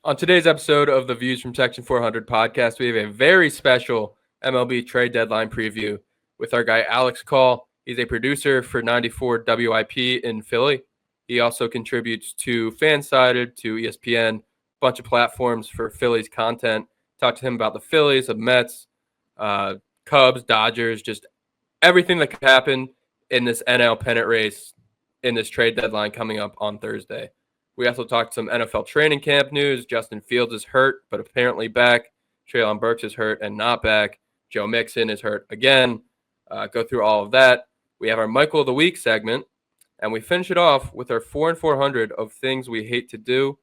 On today's episode of the Views from Section 400 podcast, we have a very special MLB Trade Deadline preview with our guy Alex Coll. He's a producer for 94 WIP in Philly. He also contributes to Fansided, to ESPN, a bunch of platforms for Phillies content. Talk to him about the Phillies, the Mets, Cubs, Dodgers, just everything that could happen in this NL pennant race in this trade deadline coming up on Thursday. We also talked some NFL training camp news. Justin Fields is hurt, but apparently back. Treylon Burks is hurt and not back. Joe Mixon is hurt again. Go through all of that. We have our Michael of the Week segment, and we finish it off with our 4 and 400 of things we hate to do.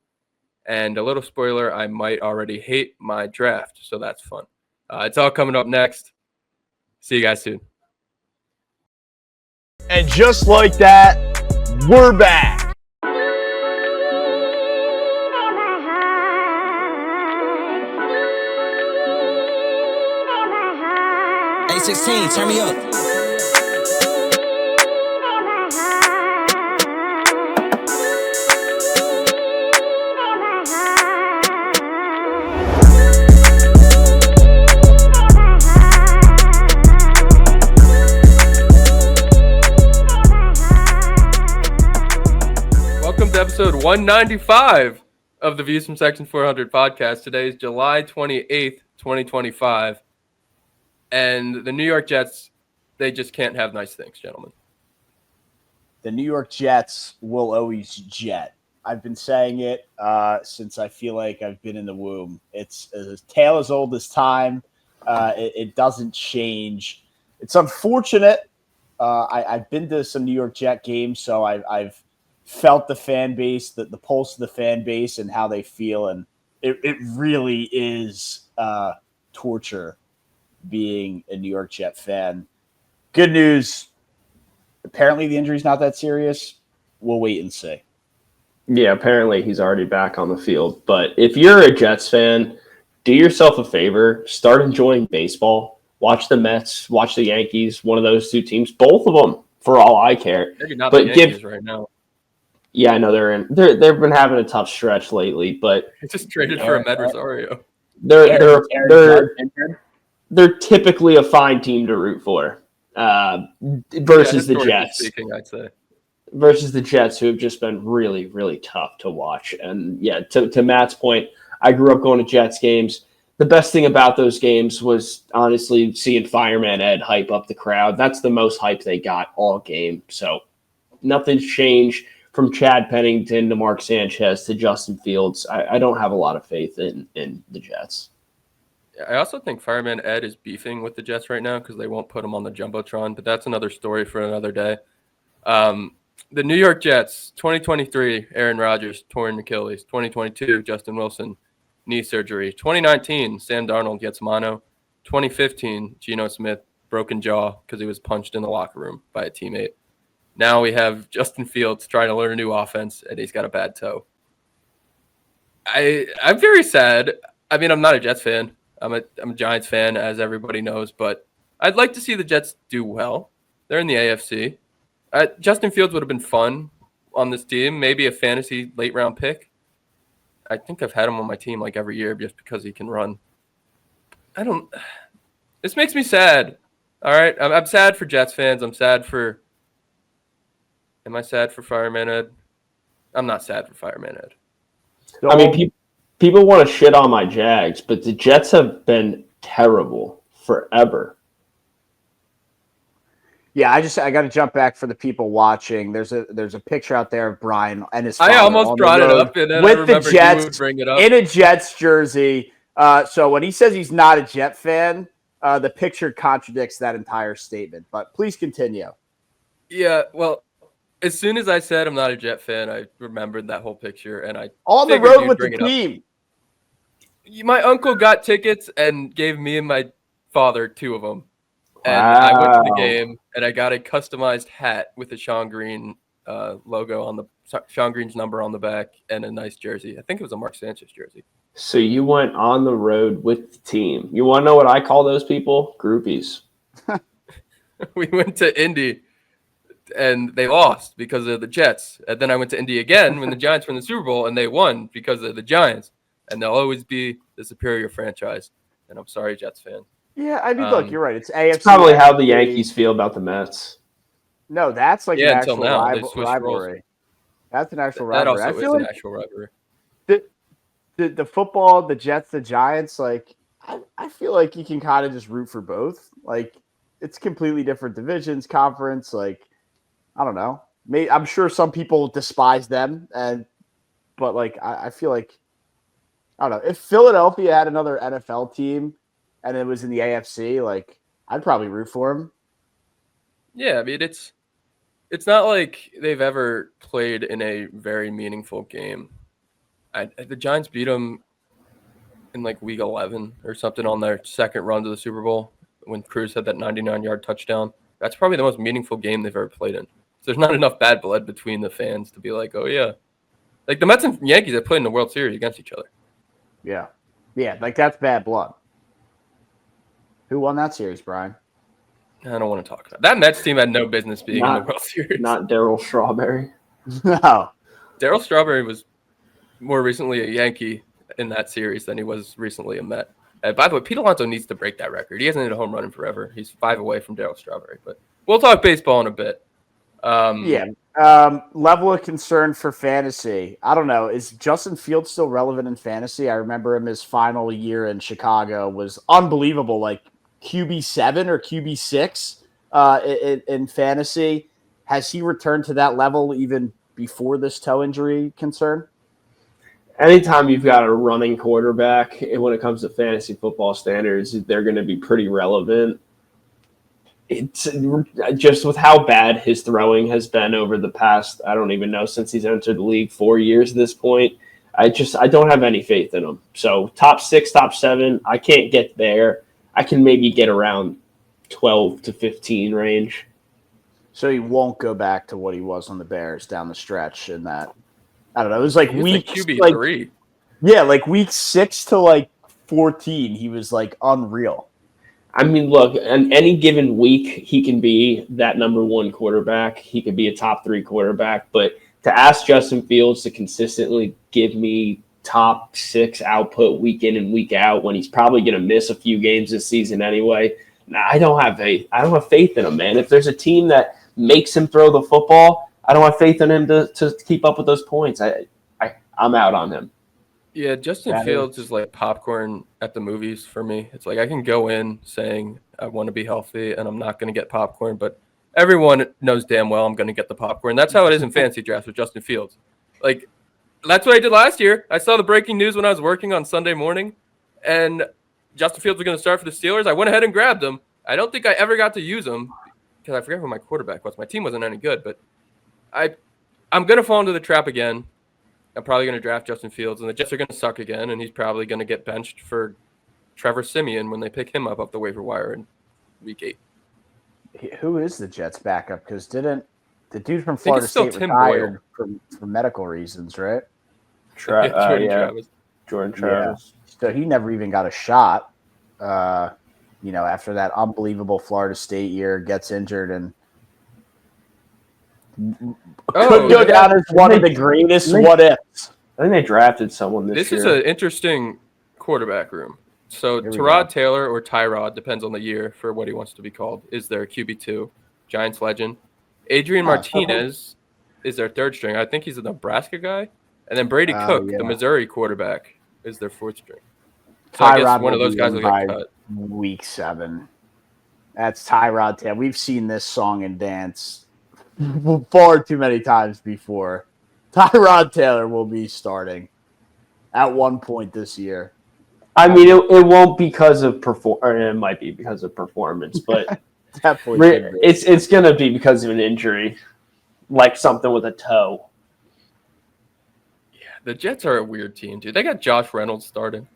And a little spoiler, I might already hate my draft, so that's fun. It's all coming up next. See you guys soon. And just like that, we're back. A16, turn me up. Welcome to episode 195 of the Views from Section 400 podcast. Today is July 28th, 2025. And the New York Jets, they just can't have nice things, gentlemen. The New York Jets will always jet. I've been saying it since I feel like I've been in the womb. It's a tale as old as time. It doesn't change. It's unfortunate. I've been to some New York Jet games, so I've felt the fan base, the pulse of the fan base and how they feel. And it really is torture being a New York Jet fan. Good news. Apparently the injury's not that serious. We'll wait and see. Yeah, apparently he's already back on the field. But if you're a Jets fan, do yourself a favor. Start enjoying baseball. Watch the Mets. Watch the Yankees. One of those two teams. Both of them, for all I care. Maybe not the Yankees right now. Yeah, I know they've been having a tough stretch lately. But They just traded for Ahmed Rosario. They're typically a fine team to root for versus the Jets. Speaking, I'd say. Versus the Jets, who have just been really, really tough to watch. And yeah, to Matt's point, I grew up going to Jets games. The best thing about those games was honestly seeing Fireman Ed hype up the crowd. That's the most hype they got all game. So nothing's changed from Chad Pennington to Mark Sanchez to Justin Fields. I don't have a lot of faith in the Jets. I also think Fireman Ed is beefing with the Jets right now because they won't put him on the Jumbotron, but that's another story for another day. The New York Jets, 2023, Aaron Rodgers, torn Achilles. 2022, Justin Wilson, knee surgery. 2019, Sam Darnold gets mono. 2015, Geno Smith, broken jaw because he was punched in the locker room by a teammate. Now we have Justin Fields trying to learn a new offense, and he's got a bad toe. I'm very sad. I mean, I'm not a Jets fan. I'm a Giants fan, as everybody knows, but I'd like to see the Jets do well. They're in the AFC. Justin Fields would have been fun on this team, maybe a fantasy late-round pick. I think I've had him on my team like every year just because he can run. This makes me sad, all right? I'm sad for Jets fans. Am I sad for Fireman Ed? I'm not sad for Fireman Ed. I mean, people want to shit on my Jags, but the Jets have been terrible forever. Yeah, I got to jump back for the people watching. There's a picture out there of Brian and his father. I almost brought it up, and then with I the Jets would bring it up. in a Jets jersey. So when he says he's not a Jet fan, the picture contradicts that entire statement. But please continue. Yeah, well, as soon as I said I'm not a Jet fan, I remembered that whole picture, and I on the road with the team. My uncle got tickets and gave me and my father 2 of them. And Wow. I went to the game, and I got a customized hat with the Sean Green logo on the Sean Green's number on the back, and a nice jersey. I think it was a Mark Sanchez jersey. So you went on the road with the team. You want to know what I call those people? Groupies. We went to Indy, and they lost because of the Jets. And then I went to Indy again when the Giants were in the Super Bowl, and they won because of the Giants. and they'll always be the superior franchise. And I'm sorry, Jets fans. Yeah, I mean, look, you're right. It's AFC. It's probably how the Yankees feel about the Mets. No, that's like an until actual now, they've switched rivalry. roles. That's an actual That rivalry. also I feel is like an actual rivalry. the football, the Jets, the Giants, like I feel like you can kind of just root for both. Like it's completely different divisions, conference. Like I don't know. I'm sure some people despise them, but like I feel like I don't know. If Philadelphia had another NFL team and it was in the AFC, like I'd probably root for them. Yeah, I mean it's not like they've ever played in a very meaningful game. The Giants beat them in like week 11 or something on their second run to the Super Bowl when Cruz had that 99-yard touchdown. That's probably the most meaningful game they've ever played in. So there's not enough bad blood between the fans to be like, oh yeah, like the Mets and Yankees have played in the World Series against each other. Yeah, like that's bad blood. Who won that series, Brian? I don't want to talk about it. That Mets team had no business being in the World Series. Not Darryl Strawberry. No. Darryl Strawberry was more recently a Yankee in that series than he was recently a Met. By the way, Pete Alonso needs to break that record. He hasn't hit a home run in forever. He's 5 away from Darryl Strawberry. But we'll talk baseball in a bit. Level of concern for fantasy. I don't know. Is Justin Fields still relevant in fantasy? I remember him his final year in Chicago was unbelievable. Like QB7 or QB6 in fantasy. Has he returned to that level even before this toe injury concern? Anytime you've got a running quarterback, when it comes to fantasy football standards, they're going to be pretty relevant. It's just with how bad his throwing has been over the past, I don't even know, since he's entered the league 4 years at this point. I don't have any faith in him. So top 6, top 7, I can't get there. I can maybe get around 12 to 15 range. So he won't go back to what he was on the Bears down the stretch in that. I don't know. It was like week QB3. Like week 6 to like 14, he was like unreal. I mean, look, on any given week, he can be that number 1 quarterback. He could be a top 3 quarterback. But to ask Justin Fields to consistently give me top 6 output week in and week out when he's probably going to miss a few games this season anyway, I don't have faith in him, man. If there's a team that makes him throw the football, I don't have faith in him to keep up with those points. I'm out on him. Yeah, Justin Fields is like popcorn at the movies for me. It's like I can go in saying I want to be healthy and I'm not going to get popcorn, but everyone knows damn well I'm going to get the popcorn. That's how it is in fantasy drafts with Justin Fields. Like, that's what I did last year. I saw the breaking news when I was working on Sunday morning, and Justin Fields was going to start for the Steelers. I went ahead and grabbed him. I don't think I ever got to use him because I forget who my quarterback was. My team wasn't any good, but I'm going to fall into the trap again. I'm probably going to draft Justin Fields, and the Jets are going to suck again, and he's probably going to get benched for Trevor Siemian when they pick him up the waiver wire in week 8. Who is the Jets' backup? Because didn't the dude from Florida State retired for medical reasons, right? Jordan Travis. Yeah. So he never even got a shot. After that unbelievable Florida State year, gets injured and could go down as one of the greatest what ifs. I think they drafted someone this year. This is an interesting quarterback room. So Tyrod Taylor or Tyrod, depends on the year for what he wants to be called, is their QB2, Giants legend. Adrian Martinez is their third string. I think he's a Nebraska guy. And then Brady Cook, the Missouri quarterback, is their fourth string. So I guess one of those guys will get cut. Week 7. That's Tyrod Taylor. We've seen this song and dance far too many times before. Tyrod Taylor will be starting at one point this year. I mean, it won't because of it might be because of performance, but it's going to be because of an injury, like something with a toe. Yeah, the Jets are a weird team, dude. They got Josh Reynolds starting.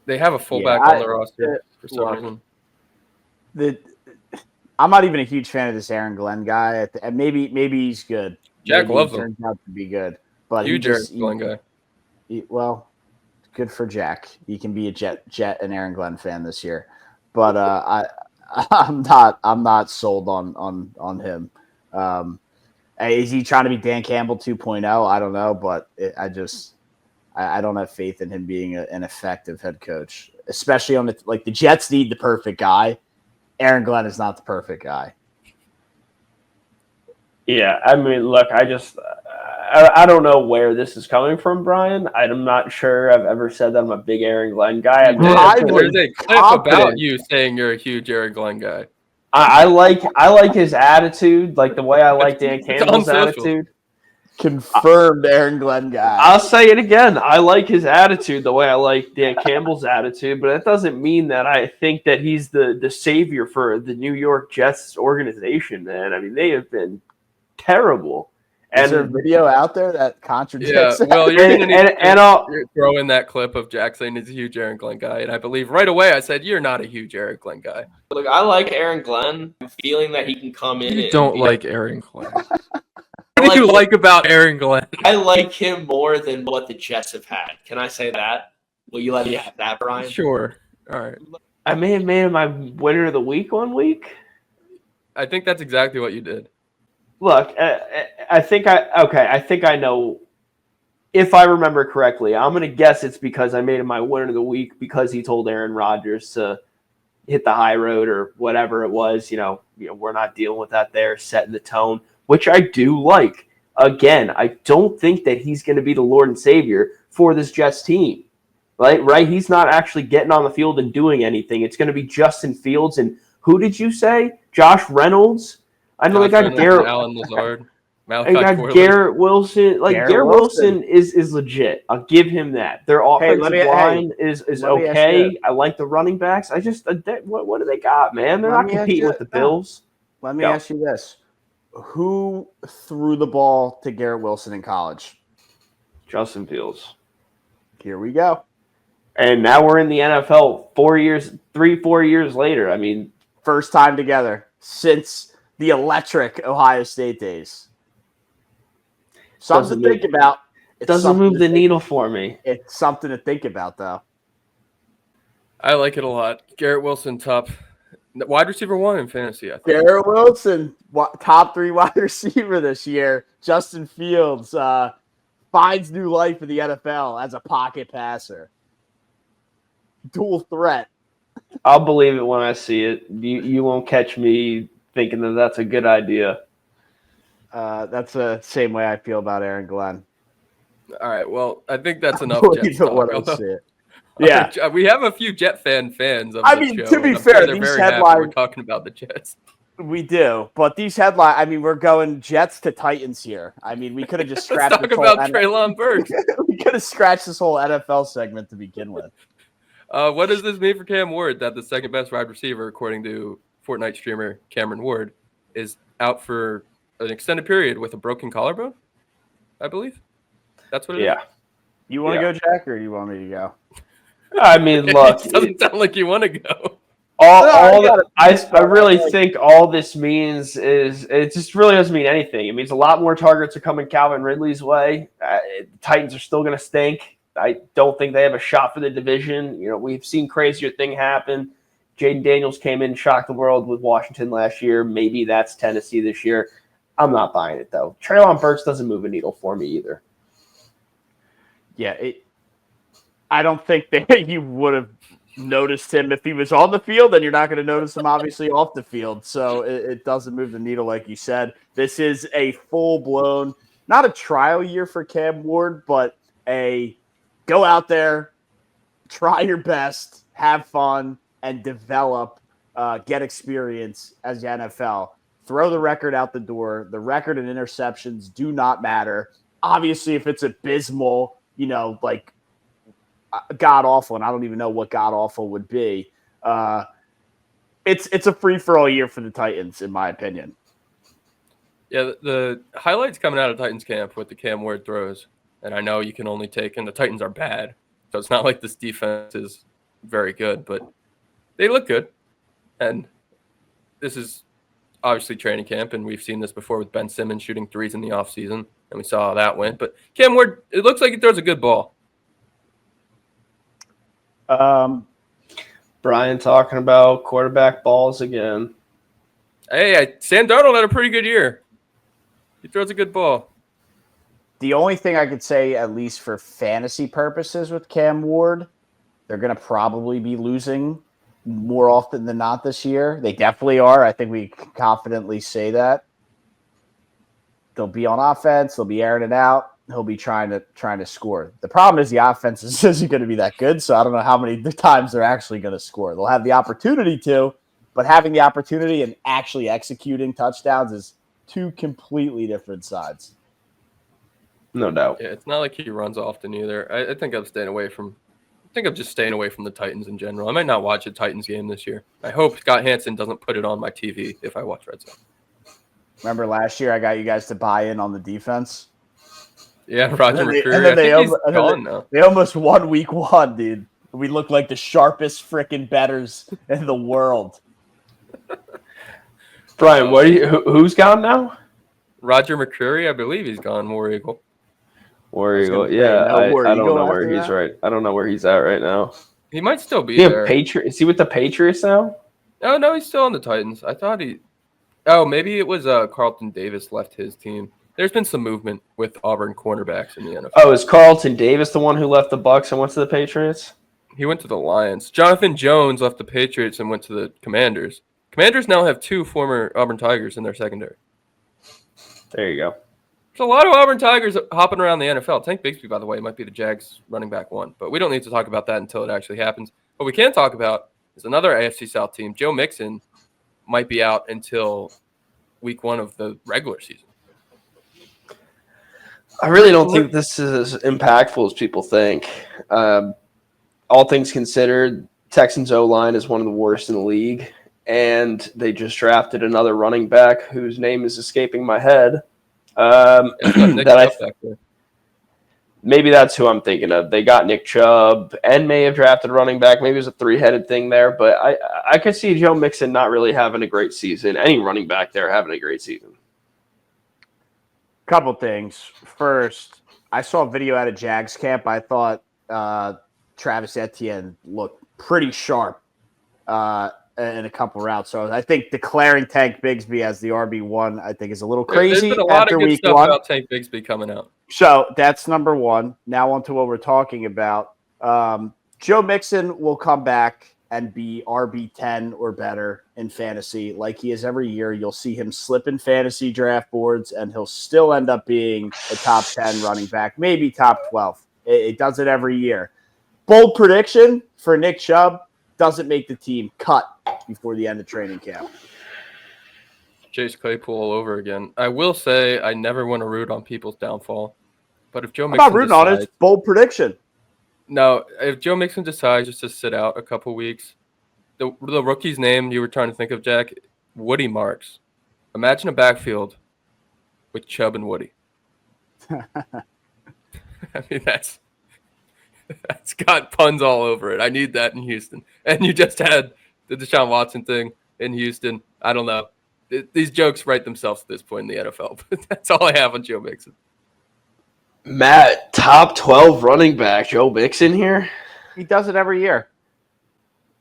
They have a fullback on the roster for some reason. I'm not even a huge fan of this Aaron Glenn guy. Maybe he's good. Jack loves him. Turns out to be good, but huge Aaron Glenn guy. Good for Jack. He can be a Jet and Aaron Glenn fan this year, but I'm not sold on him. Is he trying to be Dan Campbell 2.0? I don't know, but I I don't have faith in him being an effective head coach, especially on the Jets need the perfect guy. Aaron Glenn is not the perfect guy. Yeah, I mean, look, I don't know where this is coming from, Brian. I'm not sure I've ever said that I'm a big Aaron Glenn guy. There's a clip about you saying you're a huge Aaron Glenn guy. I like his attitude, like the way I like Dan Campbell's attitude. Confirmed Aaron Glenn guy. I'll say it again. I like his attitude the way I like Dan Campbell's attitude, but that doesn't mean that I think that he's the savior for the New York Jets organization, man. I mean, they have been terrible. Is there a video out there that contradicts? Yeah, well, you're throwing that clip of Jack saying he's a huge Aaron Glenn guy, and I believe right away I said you're not a huge Aaron Glenn guy. Look, I like Aaron Glenn. I'm feeling that he can come in. You don't like Aaron Glenn. What do you like about Aaron Glenn? I like him more than what the Jets have had. Can I say that? Will you let me have that, Brian? Sure. All right. I may have made him my winner of the week one week. I think that's exactly what you did. Look, I think I know. If I remember correctly, I'm going to guess it's because I made him my winner of the week because he told Aaron Rodgers to hit the high road or whatever it was. We're not dealing with that there, setting the tone, which I do like. Again, I don't think that he's going to be the Lord and Savior for this Jets team. Right? He's not actually getting on the field and doing anything. It's going to be Justin Fields and who did you say? Josh Reynolds? I know they got Garrett. Alan Lazard. I got Garrett Wilson. Garrett Wilson is legit. I'll give him that. Their offensive line is okay. I like the running backs. I just what do they got, man? They're not competing with the Bills. Let me ask you this: who threw the ball to Garrett Wilson in college? Justin Fields. Here we go. And now we're in the NFL 4 years later. I mean, first time together since the electric Ohio State days. Something to think about. It doesn't move the needle for me. It's something to think about, though. I like it a lot. Garrett Wilson, top wide receiver 1 in fantasy, I think. Garrett Wilson, top 3 wide receiver this year. Justin Fields finds new life in the NFL as a pocket passer. Dual threat. I'll believe it when I see it. You won't catch me thinking that that's a good idea. That's the same way I feel about Aaron Glenn. All right, well, I think that's enough Jets talk. Yeah, we have a few Jet fans of the show. To be fair, they're these very headlines happy we're talking about the Jets. We do, but these headlines. I mean, we're going Jets to Titans here. I mean, we could have just scratched. Let's talk about Treylon Burks. We could have scratched this whole NFL segment to begin with. What does this mean for Cam Ward? That the second best wide receiver, according to Fortnite streamer Cameron Ward, is out for an extended period with a broken collarbone? I believe that's what it is. You want to go, Jack, or do you want me to go? I mean, look, it doesn't sound like you want to go. I really think all this means is it just really doesn't mean anything. It means a lot more targets are coming Calvin Ridley's way. The Titans are still going to stink. I don't think they have a shot for the division. We've seen crazier thing happen. Jaden Daniels came in and shocked the world with Washington last year. Maybe that's Tennessee this year. I'm not buying it, though. Treylon Burks doesn't move a needle for me either. Yeah, I don't think that you would have noticed him if he was on the field, and you're not going to notice him, obviously, off the field. So it doesn't move the needle, like you said. This is a full-blown, not a trial year for Cam Ward, but a go out there, try your best, have fun, and develop, get experience as the NFL. Throw the record out the door. The record and interceptions do not matter. Obviously, if it's abysmal, like god-awful, and I don't even know what god-awful would be, it's a free-for-all year for the Titans, in my opinion. Yeah, the highlights coming out of Titans camp with the Cam Ward throws, and I know you can only take, and the Titans are bad, so it's not like this defense is very good, but they look good. And this is obviously training camp, and we've seen this before with Ben Simmons shooting threes in the offseason, and we saw how that went. But Cam Ward, it looks like he throws a good ball. Brian talking about quarterback balls again. Hey, Sam Darnold had a pretty good year. He throws a good ball. The only thing I could say, at least for fantasy purposes with Cam Ward, they're going to probably be losing more often than not this year. They definitely are. I think we can confidently say that. They'll be on offense. They'll be airing it out. He'll be trying to score. The problem is the offense isn't going to be that good, so I don't know how many times they're actually going to score. They'll have the opportunity to, but having the opportunity and actually executing touchdowns is two completely different sides. No doubt. Yeah, it's not like he runs often either. I think I'm just staying away from the Titans in general. I might not watch a Titans game this year. I hope Scott Hansen doesn't put it on my TV if I watch Red Sox. Remember last year I got you guys to buy in on the defense? Yeah, Roger McCreary. And then they almost won week 1, dude. We look like the sharpest freaking bettors in the world. Brian, who's gone now? Roger McCreary, I believe he's gone. War Eagle. War Eagle. Yeah, I don't know where he's right. I don't know where he's at right now. He might still be there. Is he with the Patriots now? Oh, no, he's still on the Titans. I thought Oh, maybe it was Carlton Davis left his team. There's been some movement with Auburn cornerbacks in the NFL. Oh, is Carlton Davis the one who left the Bucks and went to the Patriots? He went to the Lions. Jonathan Jones left the Patriots and went to the Commanders. Commanders now have 2 former Auburn Tigers in their secondary. There you go. There's a lot of Auburn Tigers hopping around the NFL. Tank Bigsby, by the way, might be the Jags running back 1, but we don't need to talk about that until it actually happens. What we can talk about is another AFC South team. Joe Mixon might be out until week 1 of the regular season. I really don't think this is as impactful as people think. All things considered, Texans O-line is one of the worst in the league, and they just drafted another running back whose name is escaping my head. Maybe that's who I'm thinking of. They got Nick Chubb and may have drafted a running back. Maybe it was a 3-headed thing there, but I could see Joe Mixon not really having a great season. Any running back there having a great season. Couple things. First, I saw a video out of Jags camp. I thought Travis Etienne looked pretty sharp in a couple routes. So I think declaring Tank Bigsby as the RB1, I think, is a little crazy. There's been a lot of good stuff about Tank Bigsby coming out. So that's number 1. Now on to what we're talking about. Joe Mixon will come back and be RB10 or better in fantasy like he is every year. You'll see him slip in fantasy draft boards, and he'll still end up being a top 10 running back, maybe top 12. It does it every year. Bold prediction for Nick Chubb, doesn't make the team cut before the end of training camp. Chase Claypool all over again. I will say I never want to root on people's downfall, but if Joe Mixon I'm not rooting on it. It's bold prediction. No, if Joe Mixon decides just to sit out a couple weeks, the rookie's name you were trying to think of, Jack, Woody Marks. Imagine a backfield with Chubb and Woody. I mean, that's got puns all over it. I need that in Houston. And you just had the Deshaun Watson thing in Houston. I don't know. These jokes write themselves at this point in the NFL, but that's all I have on Joe Mixon. Matt, top 12 running back, Joe Mixon here? He does it every year.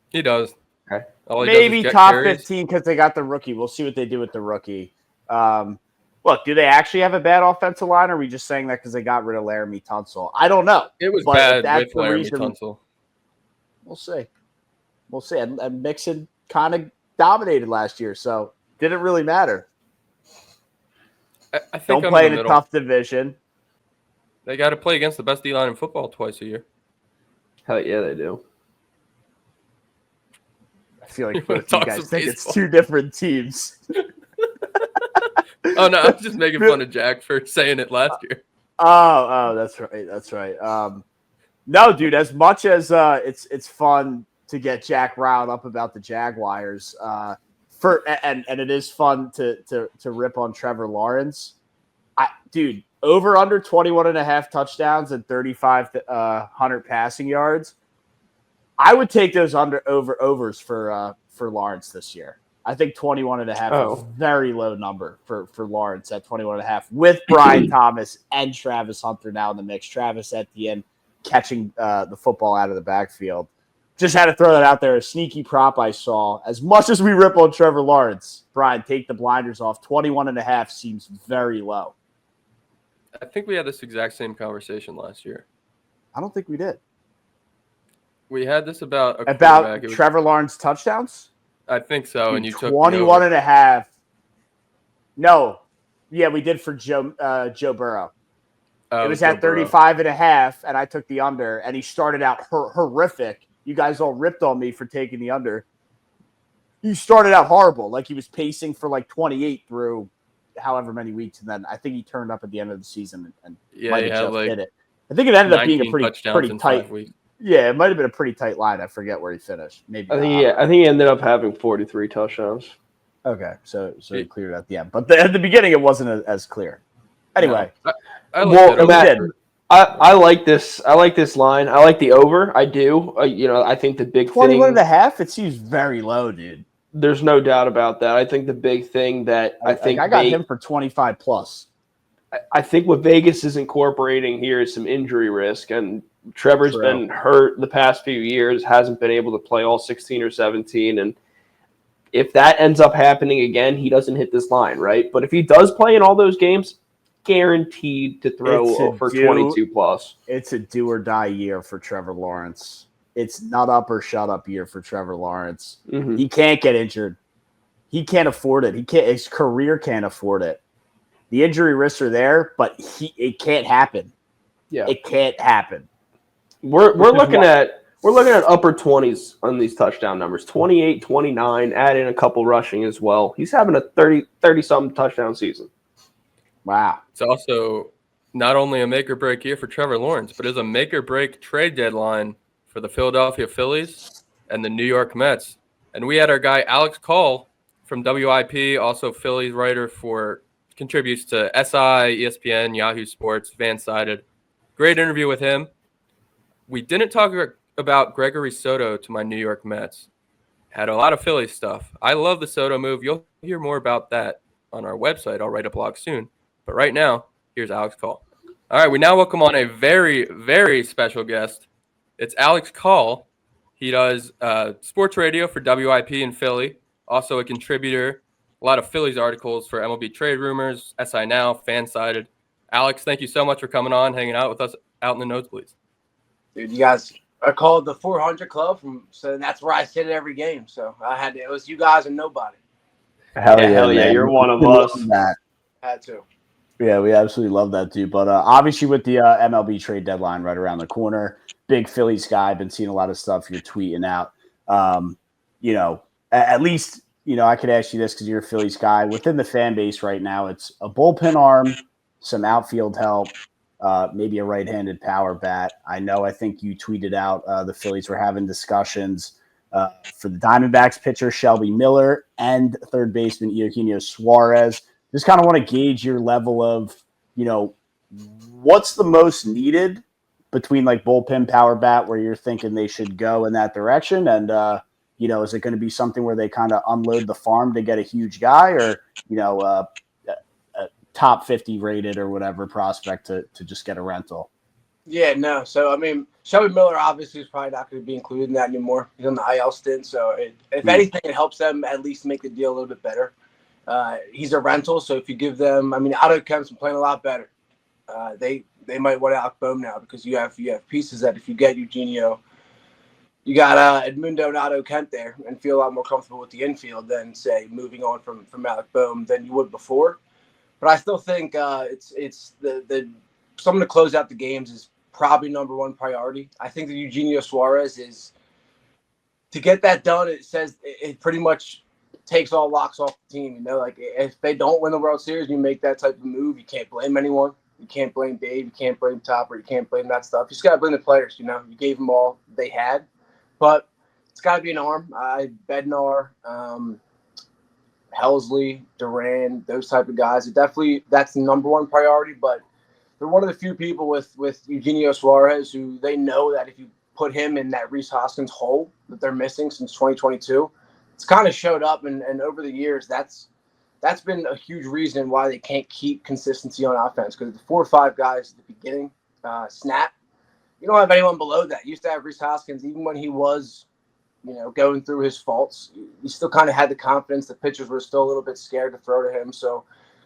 He does. Okay. Maybe top 15 because they got the rookie. We'll see what they do with the rookie. Look, do they actually have a bad offensive line, or are we just saying that because they got rid of Laramie Tunsil? I don't know. It was bad with Laramie Tunsil. We'll see. And Mixon kind of dominated last year, so didn't really matter. I think don't play in a tough division. They got to play against the best D-line in football twice a year. Hell yeah, they do. I feel like both you guys think it's 2 different teams. Oh, no, I'm just making fun of Jack for saying it last year. Oh, that's right. No, dude, as much as it's fun to get Jack riled up about the Jaguars, and it is fun to rip on Trevor Lawrence. Dude, over under 21.5 touchdowns and 3,500 passing yards. I would take those overs for Lawrence this year. I think 21.5 is a very low number for Lawrence at 21.5 with Brian Thomas and Travis Hunter now in the mix. Travis at the end catching the football out of the backfield. Just had to throw that out there. A sneaky prop I saw. As much as we rip on Trevor Lawrence, Brian, take the blinders off. 21.5 seems very low. I think we had this exact same conversation last year. I don't think we did. We had this about a quarterback. About Trevor Lawrence touchdowns? I think so, and you took 21 and a half. No. Yeah, we did for Joe Burrow. It was at 35 and a half, and I took the under, and he started out horrific. You guys all ripped on me for taking the under. He started out horrible. Like, he was pacing for like 28 through however many weeks, and then I think he turned up at the end of the season and might have just hit it. I think it ended up being a pretty tight. Yeah, it might have been a pretty tight line. I forget where he finished. Maybe I think he ended up having 43 touchdowns. Okay, so he cleared at the end, but at the beginning it wasn't as clear. Anyway, I like this. I like this line. I like the over. I do. I think the big 21 and a half. It seems very low, dude. There's no doubt about that. I think the big thing that I got him for 25 plus. I think what Vegas is incorporating here is some injury risk, and Trevor's been hurt the past few years, hasn't been able to play all 16 or 17, and if that ends up happening again, he doesn't hit this line, right? But if he does play in all those games, guaranteed to throw for 22 plus. It's a do or die year for Trevor Lawrence. It's not up or shut up year for Trevor Lawrence. Mm-hmm. He can't get injured. He can't afford it. His career can't afford it. The injury risks are there, but it can't happen. Yeah, it can't happen. We're looking at upper 20s on these touchdown numbers. 28, 29, add in a couple rushing as well. He's having a 30-something touchdown season. Wow. It's also not only a make or break year for Trevor Lawrence, but it's a make or break trade deadline for the Philadelphia Phillies and the New York Mets. And we had our guy Alex Coll from WIP, also Phillies writer contributes to SI, ESPN, Yahoo Sports, Fan-Sided. Great interview with him. We didn't talk about Gregory Soto to my New York Mets. Had a lot of Phillies stuff. I love the Soto move. You'll hear more about that on our website. I'll write a blog soon. But right now, here's Alex Coll. All right, we now welcome on a very, very special guest. It's Alex Coll. He does sports radio for WIP in Philly. Also a contributor. A lot of Phillies articles for MLB Trade Rumors, SI Now, Fan-Sided. Alex, thank you so much for coming on, hanging out with us out in the nosebleeds. Dude, you guys are called the 400 Club, so that's where I sit at every game. So it was you guys and nobody. Hell yeah, you're one of us. Had to. Yeah, we absolutely love that, dude. But obviously with the MLB trade deadline right around the corner, big Phillies guy, been seeing a lot of stuff you're tweeting out. At least, I could ask you this because you're a Phillies guy. Within the fan base right now, it's a bullpen arm, some outfield help, maybe a right-handed power bat. I think you tweeted out the Phillies were having discussions for the Diamondbacks pitcher Shelby Miller and third baseman Eugenio Suarez. Just kind of want to gauge your level of, what's the most needed between like bullpen power bat where you're thinking they should go in that direction, and is it going to be something where they kind of unload the farm to get a huge guy, or a top 50 rated or whatever prospect to just get a rental? Yeah, no. So Shelby Miller obviously is probably not going to be included in that anymore. He's on the IL stint, so if anything, it helps them at least make the deal a little bit better. He's a rental, so if you give them, Otto Kemp's been playing a lot better. They might want Alex Bohm now because you have pieces that if you get Eugenio, you got Edmundo and Otto Kemp there and feel a lot more comfortable with the infield than say moving on from Alex Bohm than you would before. But I still think it's the someone to close out the games is probably number one priority. I think that Eugenio Suarez is to get that done. It says it pretty much takes all locks off the team. Like if they don't win the World Series, you make that type of move. You can't blame anyone. You can't blame Dave. You can't blame Topper. You can't blame that stuff. You just got to blame the players. You gave them all they had, but it's got to be an arm. Bednar, Helsley, Duran, those type of guys. That's the number one priority. But they're one of the few people with Eugenio Suarez who they know that if you put him in that Rhys Hoskins hole that they're missing since 2022, it's kind of showed up. And over the years, that's been a huge reason why they can't keep consistency on offense, because the 4 or 5 guys at the beginning snap. You don't have anyone below that. You used to have Rhys Hoskins, even when he was, going through his faults. He still kind of had the confidence. The pitchers were still a little bit scared to throw to him. So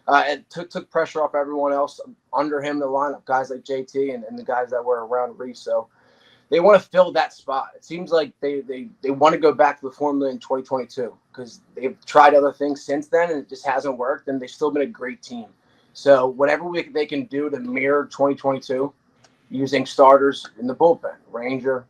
It took pressure off everyone else under him in the lineup, guys like JT and the guys that were around Reese. So they want to fill that spot. It seems like they want to go back to the formula in 2022 because they've tried other things since then and it just hasn't worked, and they've still been a great team. So whatever they can do to mirror 2022 using starters in the bullpen, Ranger,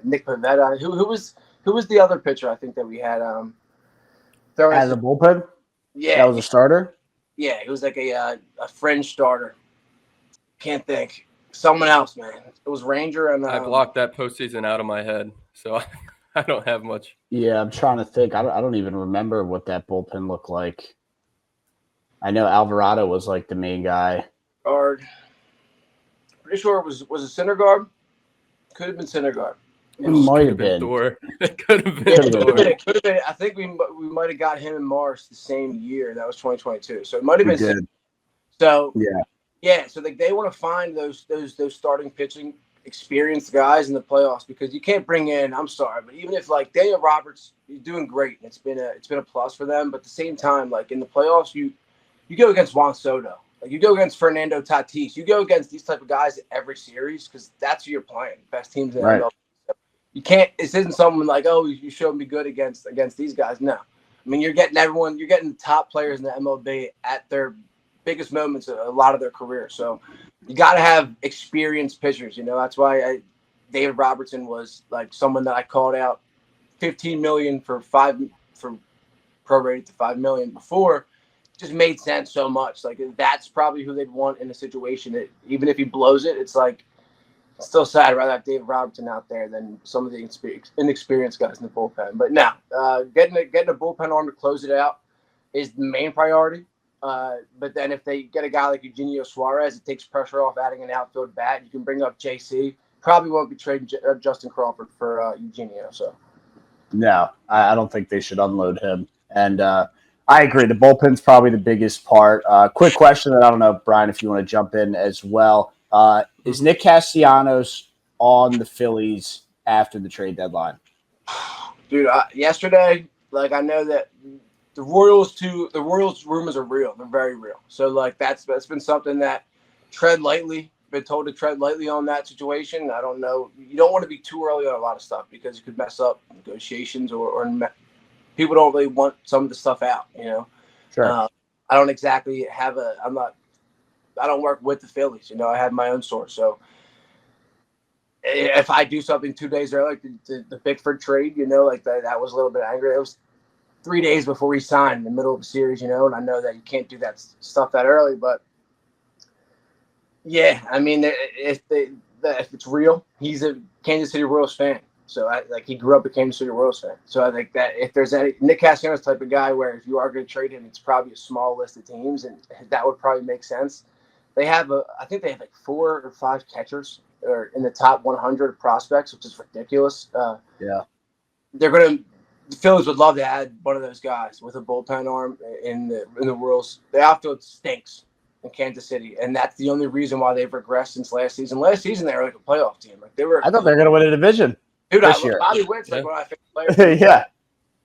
Nick Pivetta, who was the other pitcher I think that we had? As a bullpen? Yeah. That was a starter? Yeah, he was like a fringe starter. Can't think. Someone else, man. It was Ranger and I blocked that postseason out of my head, so I don't have much. Yeah, I'm trying to think. I don't even remember what that bullpen looked like. I know Alvarado was like the main guy. Guard. Pretty sure it was it Syndergaard? Could have been Syndergaard. It might have been. It could have been. It could have been. I think we might have got him in Mars the same year. That was 2022. So it might have been. So yeah. So they want to find those starting pitching experienced guys in the playoffs because you can't bring in. I'm sorry, but even if like Daniel Roberts is doing great, it's been a plus for them. But at the same time, like in the playoffs, you go against Juan Soto. Like you go against Fernando Tatis. You go against these type of guys every series because that's who you're playing. Best teams in the MLB. You can't. This isn't someone like, oh, you showed me good against these guys. No, I mean you're getting everyone. You're getting the top players in the MLB at their biggest moments a lot of their career. So you got to have experienced pitchers. You know that's why David Robertson was like someone that I called out. $15 million for prorated to $5 million before. Just made sense so much. Like that's probably who they'd want in a situation that even if he blows it, it's like it's still sad. I'd rather have David Robertson out there than some of the inexperienced guys in the bullpen. But now, getting a bullpen arm to close it out is the main priority. But then if they get a guy like Eugenio Suarez, it takes pressure off adding an outfield bat. You can bring up JC. Probably won't be trading Justin Crawford for Eugenio. So no, I don't think they should unload him. And I agree. The bullpen's probably the biggest part. Quick question that I don't know, Brian, if you want to jump in as well. Is Nick Castellanos on the Phillies after the trade deadline? Dude, yesterday, like I know that the Royals rumors are real. They're very real. So like that's been something that been told to tread lightly on that situation. I don't know. You don't want to be too early on a lot of stuff because you could mess up negotiations or people don't really want some of the stuff out, you know? Sure. I don't exactly have I don't work with the Phillies, you know, I have my own source. So if I do something 2 days early, like the Bickford trade, you know, like that was a little bit angry. It was 3 days before he signed in the middle of the series, you know, and I know that you can't do that stuff that early, but yeah, I mean, if it's real, he's a Kansas City Royals fan. So he grew up a Kansas City Royals fan. So I think that if there's any Nick Castellanos type of guy where if you are going to trade him, it's probably a small list of teams, and that would probably make sense. They have I think they have like 4 or 5 catchers or in the top 100 prospects, which is ridiculous. Yeah, the Phillies would love to add one of those guys with a bullpen arm in the Royals. The outfield stinks in Kansas City, and that's the only reason why they've regressed since last season. Last season they were like a playoff team. Like I thought they were going to win a division. Dude, Bobby Witt's like one of my favorite players.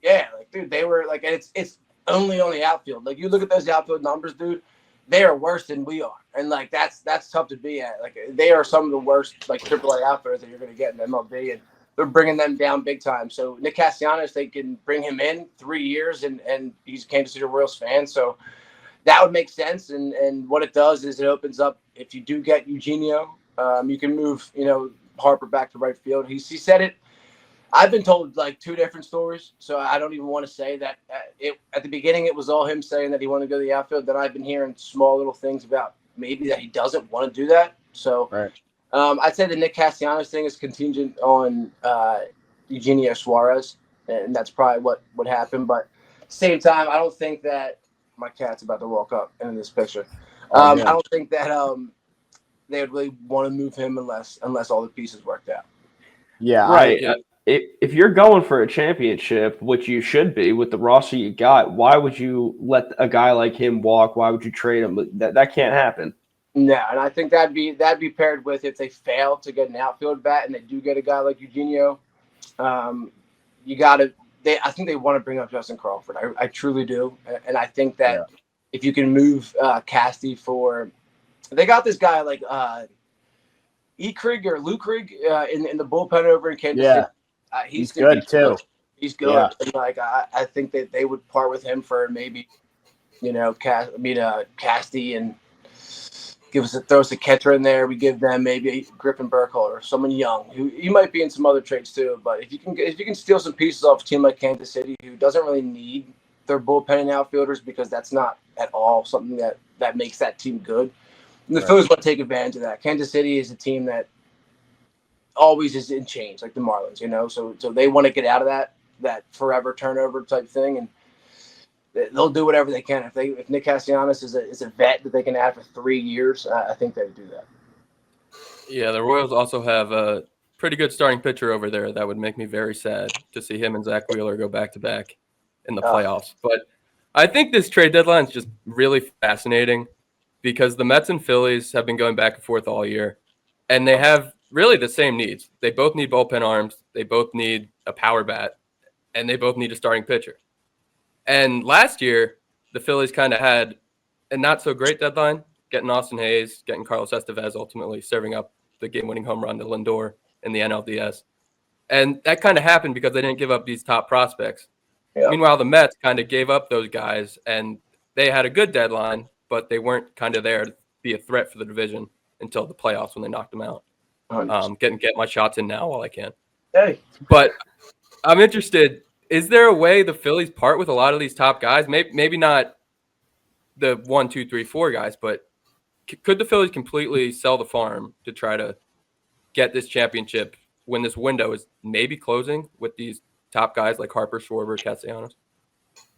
Yeah, like dude, they were like, and it's only on the outfield. Like you look at those outfield numbers, dude, they are worse than we are, and like that's tough to be at. Like they are some of the worst like AAA outfielders that you're going to get in MLB, and they're bringing them down big time. So Nick Castellanos, they can bring him in 3 years, and he's a Kansas City Royals fan, so that would make sense. And what it does is it opens up if you do get Eugenio, you can move Harper back to right field. He said it. I've been told like 2 different stories, so I don't even want to say that. At the beginning, it was all him saying that he wanted to go to the outfield. Then I've been hearing small little things about maybe that he doesn't want to do that. So I'd say the Nick Castellanos thing is contingent on Eugenio Suarez, and that's probably what would happen. But at the same time, I don't think that my cat's about to walk up in this picture. I don't think that they would really want to move him unless all the pieces worked out. Yeah, right. If you're going for a championship, which you should be with the roster you got, why would you let a guy like him walk? Why would you trade him? That can't happen. No, and I think that'd be paired with if they fail to get an outfield bat and they do get a guy like Eugenio. I think they want to bring up Justin Crawford. I truly do, and I think that if you can move Casty for, they got this guy like Ekrig or Lukrig in the bullpen over in Kansas City. He's good too. He's good. Yeah. And like I think that they would part with him for maybe, Casty and throw us a catcher in there. We give them maybe Griffin Burkholder or someone young who you might be in some other trades too. But if you can steal some pieces off a team like Kansas City, who doesn't really need their bullpen and outfielders, because that's not at all something that makes that team good. And the Phillies want to take advantage of that. Kansas City is a team that always is in change, like the Marlins, So they want to get out of that forever turnover type thing, and they'll do whatever they can. If Nick Castellanos is a vet that they can add for 3 years, I think they would do that. Yeah, the Royals also have a pretty good starting pitcher over there. That would make me very sad to see him and Zach Wheeler go back-to-back in the playoffs. But I think this trade deadline is just really fascinating because the Mets and Phillies have been going back and forth all year, and they have really the same needs. They both need bullpen arms. They both need a power bat, and they both need a starting pitcher. And last year, the Phillies kind of had a not-so-great deadline, getting Austin Hayes, getting Carlos Estevez, ultimately serving up the game-winning home run to Lindor in the NLDS. And that kind of happened because they didn't give up these top prospects. Yeah. Meanwhile, the Mets kind of gave up those guys, and they had a good deadline, but they weren't kind of there to be a threat for the division until the playoffs when they knocked them out. Get my shots in now while I can. Hey. But I'm interested, is there a way the Phillies part with a lot of these top guys? Maybe not the 1, 2, 3, 4 guys, but could the Phillies completely sell the farm to try to get this championship when this window is maybe closing with these top guys like Harper, Schwarber, Castellanos?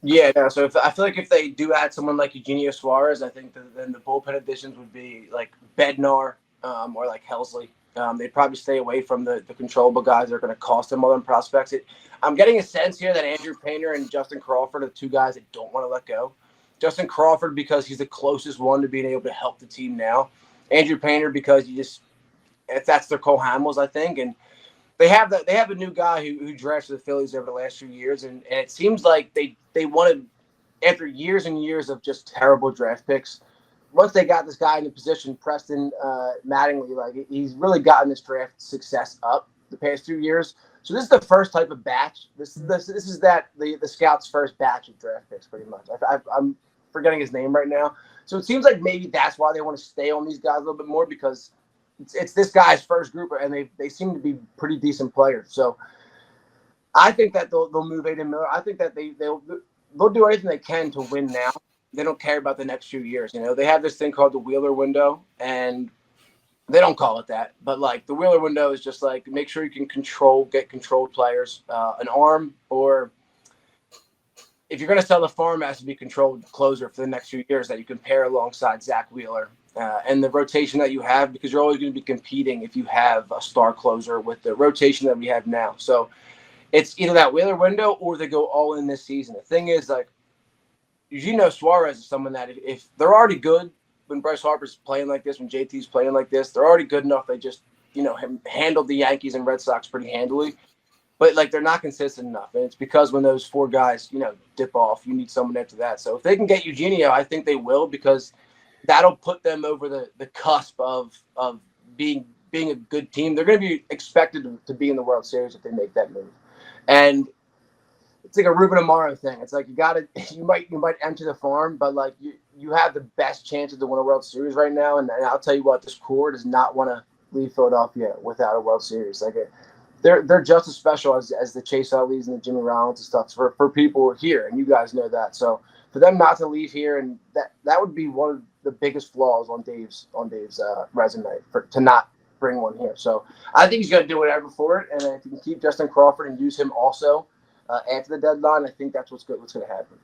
Yeah, no, so I feel like if they do add someone like Eugenio Suarez, I think then the bullpen additions would be like Bednar or like Helsley. They'd probably stay away from the controllable guys that are going to cost them more than prospects. I'm getting a sense here that Andrew Painter and Justin Crawford are the two guys that don't want to let go. Justin Crawford because he's the closest one to being able to help the team now. Andrew Painter because that's their Cole Hamels, I think, and they have a new guy who drafted the Phillies over the last few years, and it seems like they wanted, after years and years of just terrible draft picks, once they got this guy in the position, Preston Mattingly, like he's really gotten this draft success up the past 2 years. So this is the first type of batch. This is the scouts' first batch of draft picks, pretty much. I'm forgetting his name right now. So it seems like maybe that's why they want to stay on these guys a little bit more, because it's this guy's first group, and they seem to be pretty decent players. So I think that they'll move Aiden Miller. I think that they'll do everything they can to win now. They don't care about the next few years. They have this thing called the Wheeler window, and they don't call it that. But like the Wheeler window is just like make sure you can get controlled players, an arm, or if you're going to sell the farm, it has to be controlled closer for the next few years that you can pair alongside Zach Wheeler. And the rotation that you have, because you're always going to be competing if you have a star closer with the rotation that we have now. So it's either that Wheeler window or they go all in this season. The thing is, like, Eugenio Suarez is someone that if they're already good, when Bryce Harper's playing like this, when JT's playing like this, they're already good enough. They just, handled the Yankees and Red Sox pretty handily. But, like, they're not consistent enough. And it's because when those 4 guys, dip off, you need someone after that. So if they can get Eugenio, I think they will, because that'll put them over the cusp of being a good team. They're going to be expected to be in the World Series if they make that move. And it's like a Ruben Amaro thing. It's like you might enter the farm, but like you have the best chances to win a World Series right now. And I'll tell you what, this core does not want to leave Philadelphia without a World Series. Like they're just as special as the Chase Utley's and the Jimmy Rollins and stuff for people here, and you guys know that. So for them not to leave here, and that would be one of the biggest flaws on Dave's resume to not bring one here. So I think he's going to do whatever for it, and if you can keep Justin Crawford and use him also after the deadline, I think that's what's going to happen.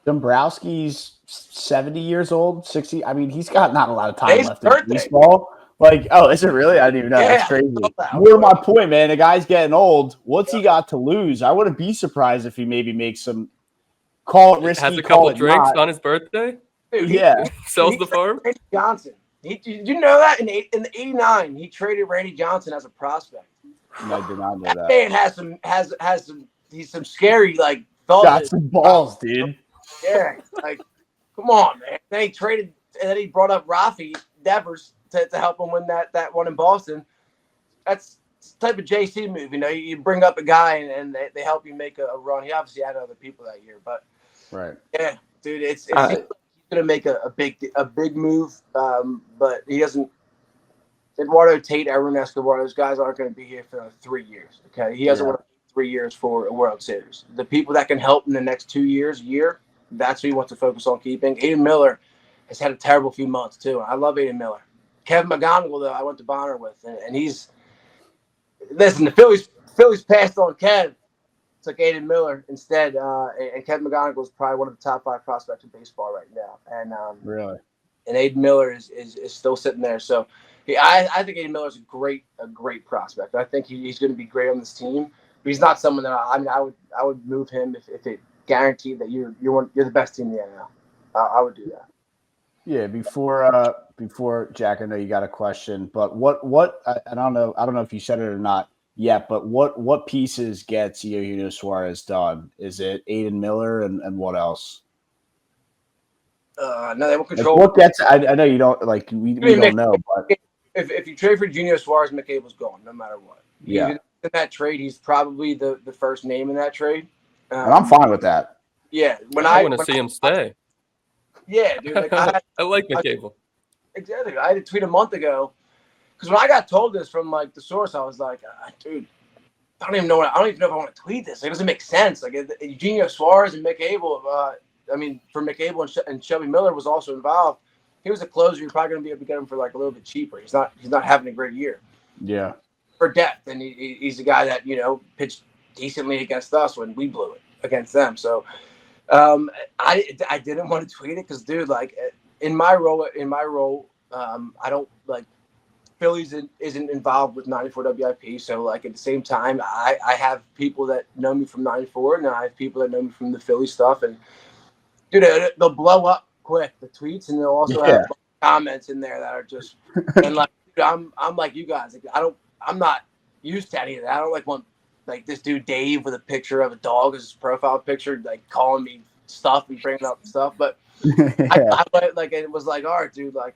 Dombrowski's 70 years old, 60. I mean, he's got not a lot of time left in baseball. Like, oh, is it really? I didn't even know. Yeah, that's crazy. More to my point, man. The guy's getting old. What's he got to lose? I wouldn't be surprised if he maybe makes some. Call it risky. Has a couple drinks on his birthday. Dude, yeah, sells the farm. Randy Johnson. Did you know that in the '89 he traded Randy Johnson as a prospect? No, I did not know that. Man has some scary like thoughts. Got some balls, dude. Yeah, like Come on, man. Then he traded, and then he brought up Rafi Devers to help him win that one in Boston. That's the type of JC move. You bring up a guy and they help you make a run. He obviously had other people that year, but Right. yeah, dude, it seems like he's gonna make a big move, but he doesn't. Eduardo Tate, Aaron Escobar, those guys aren't going to be here for 3 years. Okay, he hasn't won 3 years for a World Series. The people that can help in the next 2 years, that's who he wants to focus on keeping. Aiden Miller has had a terrible few months too. I love Aiden Miller. Kevin McGonigal, though, I went to Bonner with, and he's listen. The Phillies passed on Kev, took Aiden Miller instead, and Kevin McGonigal is probably one of the top 5 prospects in baseball right now. And Really, and Aiden Miller is still sitting there. So. I think Aiden Miller is a great prospect. I think he's going to be great on this team. But he's not someone that I would move him if it guaranteed that you're the best team in the NL. I would do that. Yeah. Before Jack, I know you got a question, but what I don't know if you said it or not yet, but what pieces gets Eugenio Suarez done? Is it Aiden Miller and what else? No, they will control. Like what gets? I know you don't like. We don't know, but. If you trade for Eugenio Suarez, McCable's gone no matter what. Yeah. In that trade, he's probably the first name in that trade. And I'm fine with that. Yeah. I want to see him stay. Yeah, dude. Like I like McCable. Exactly. I had a tweet a month ago because when I got told this from like the source, I was like, dude, I don't even know if I want to tweet this. It doesn't make sense. Like Eugenio Suarez and McCable. For McCable and Shelby Miller was also involved. He was a closer. You're probably going to be able to get him for like a little bit cheaper. He's not having a great year. Yeah. For depth, and he's a guy that pitched decently against us when we blew it against them. So I didn't want to tweet it because, dude, like in my role, I don't like Phillies isn't involved with 94 WIP. So like at the same time, I have people that know me from 94, and I have people that know me from the Philly stuff, and dude, they'll blow up quick, the tweets, and they'll also have comments in there that are just and like dude, I'm like you guys, like I'm not used to any of that. I don't like want like this dude Dave with a picture of a dog as his profile picture, like calling me stuff and bringing up stuff. But I like it was like, all right, dude, like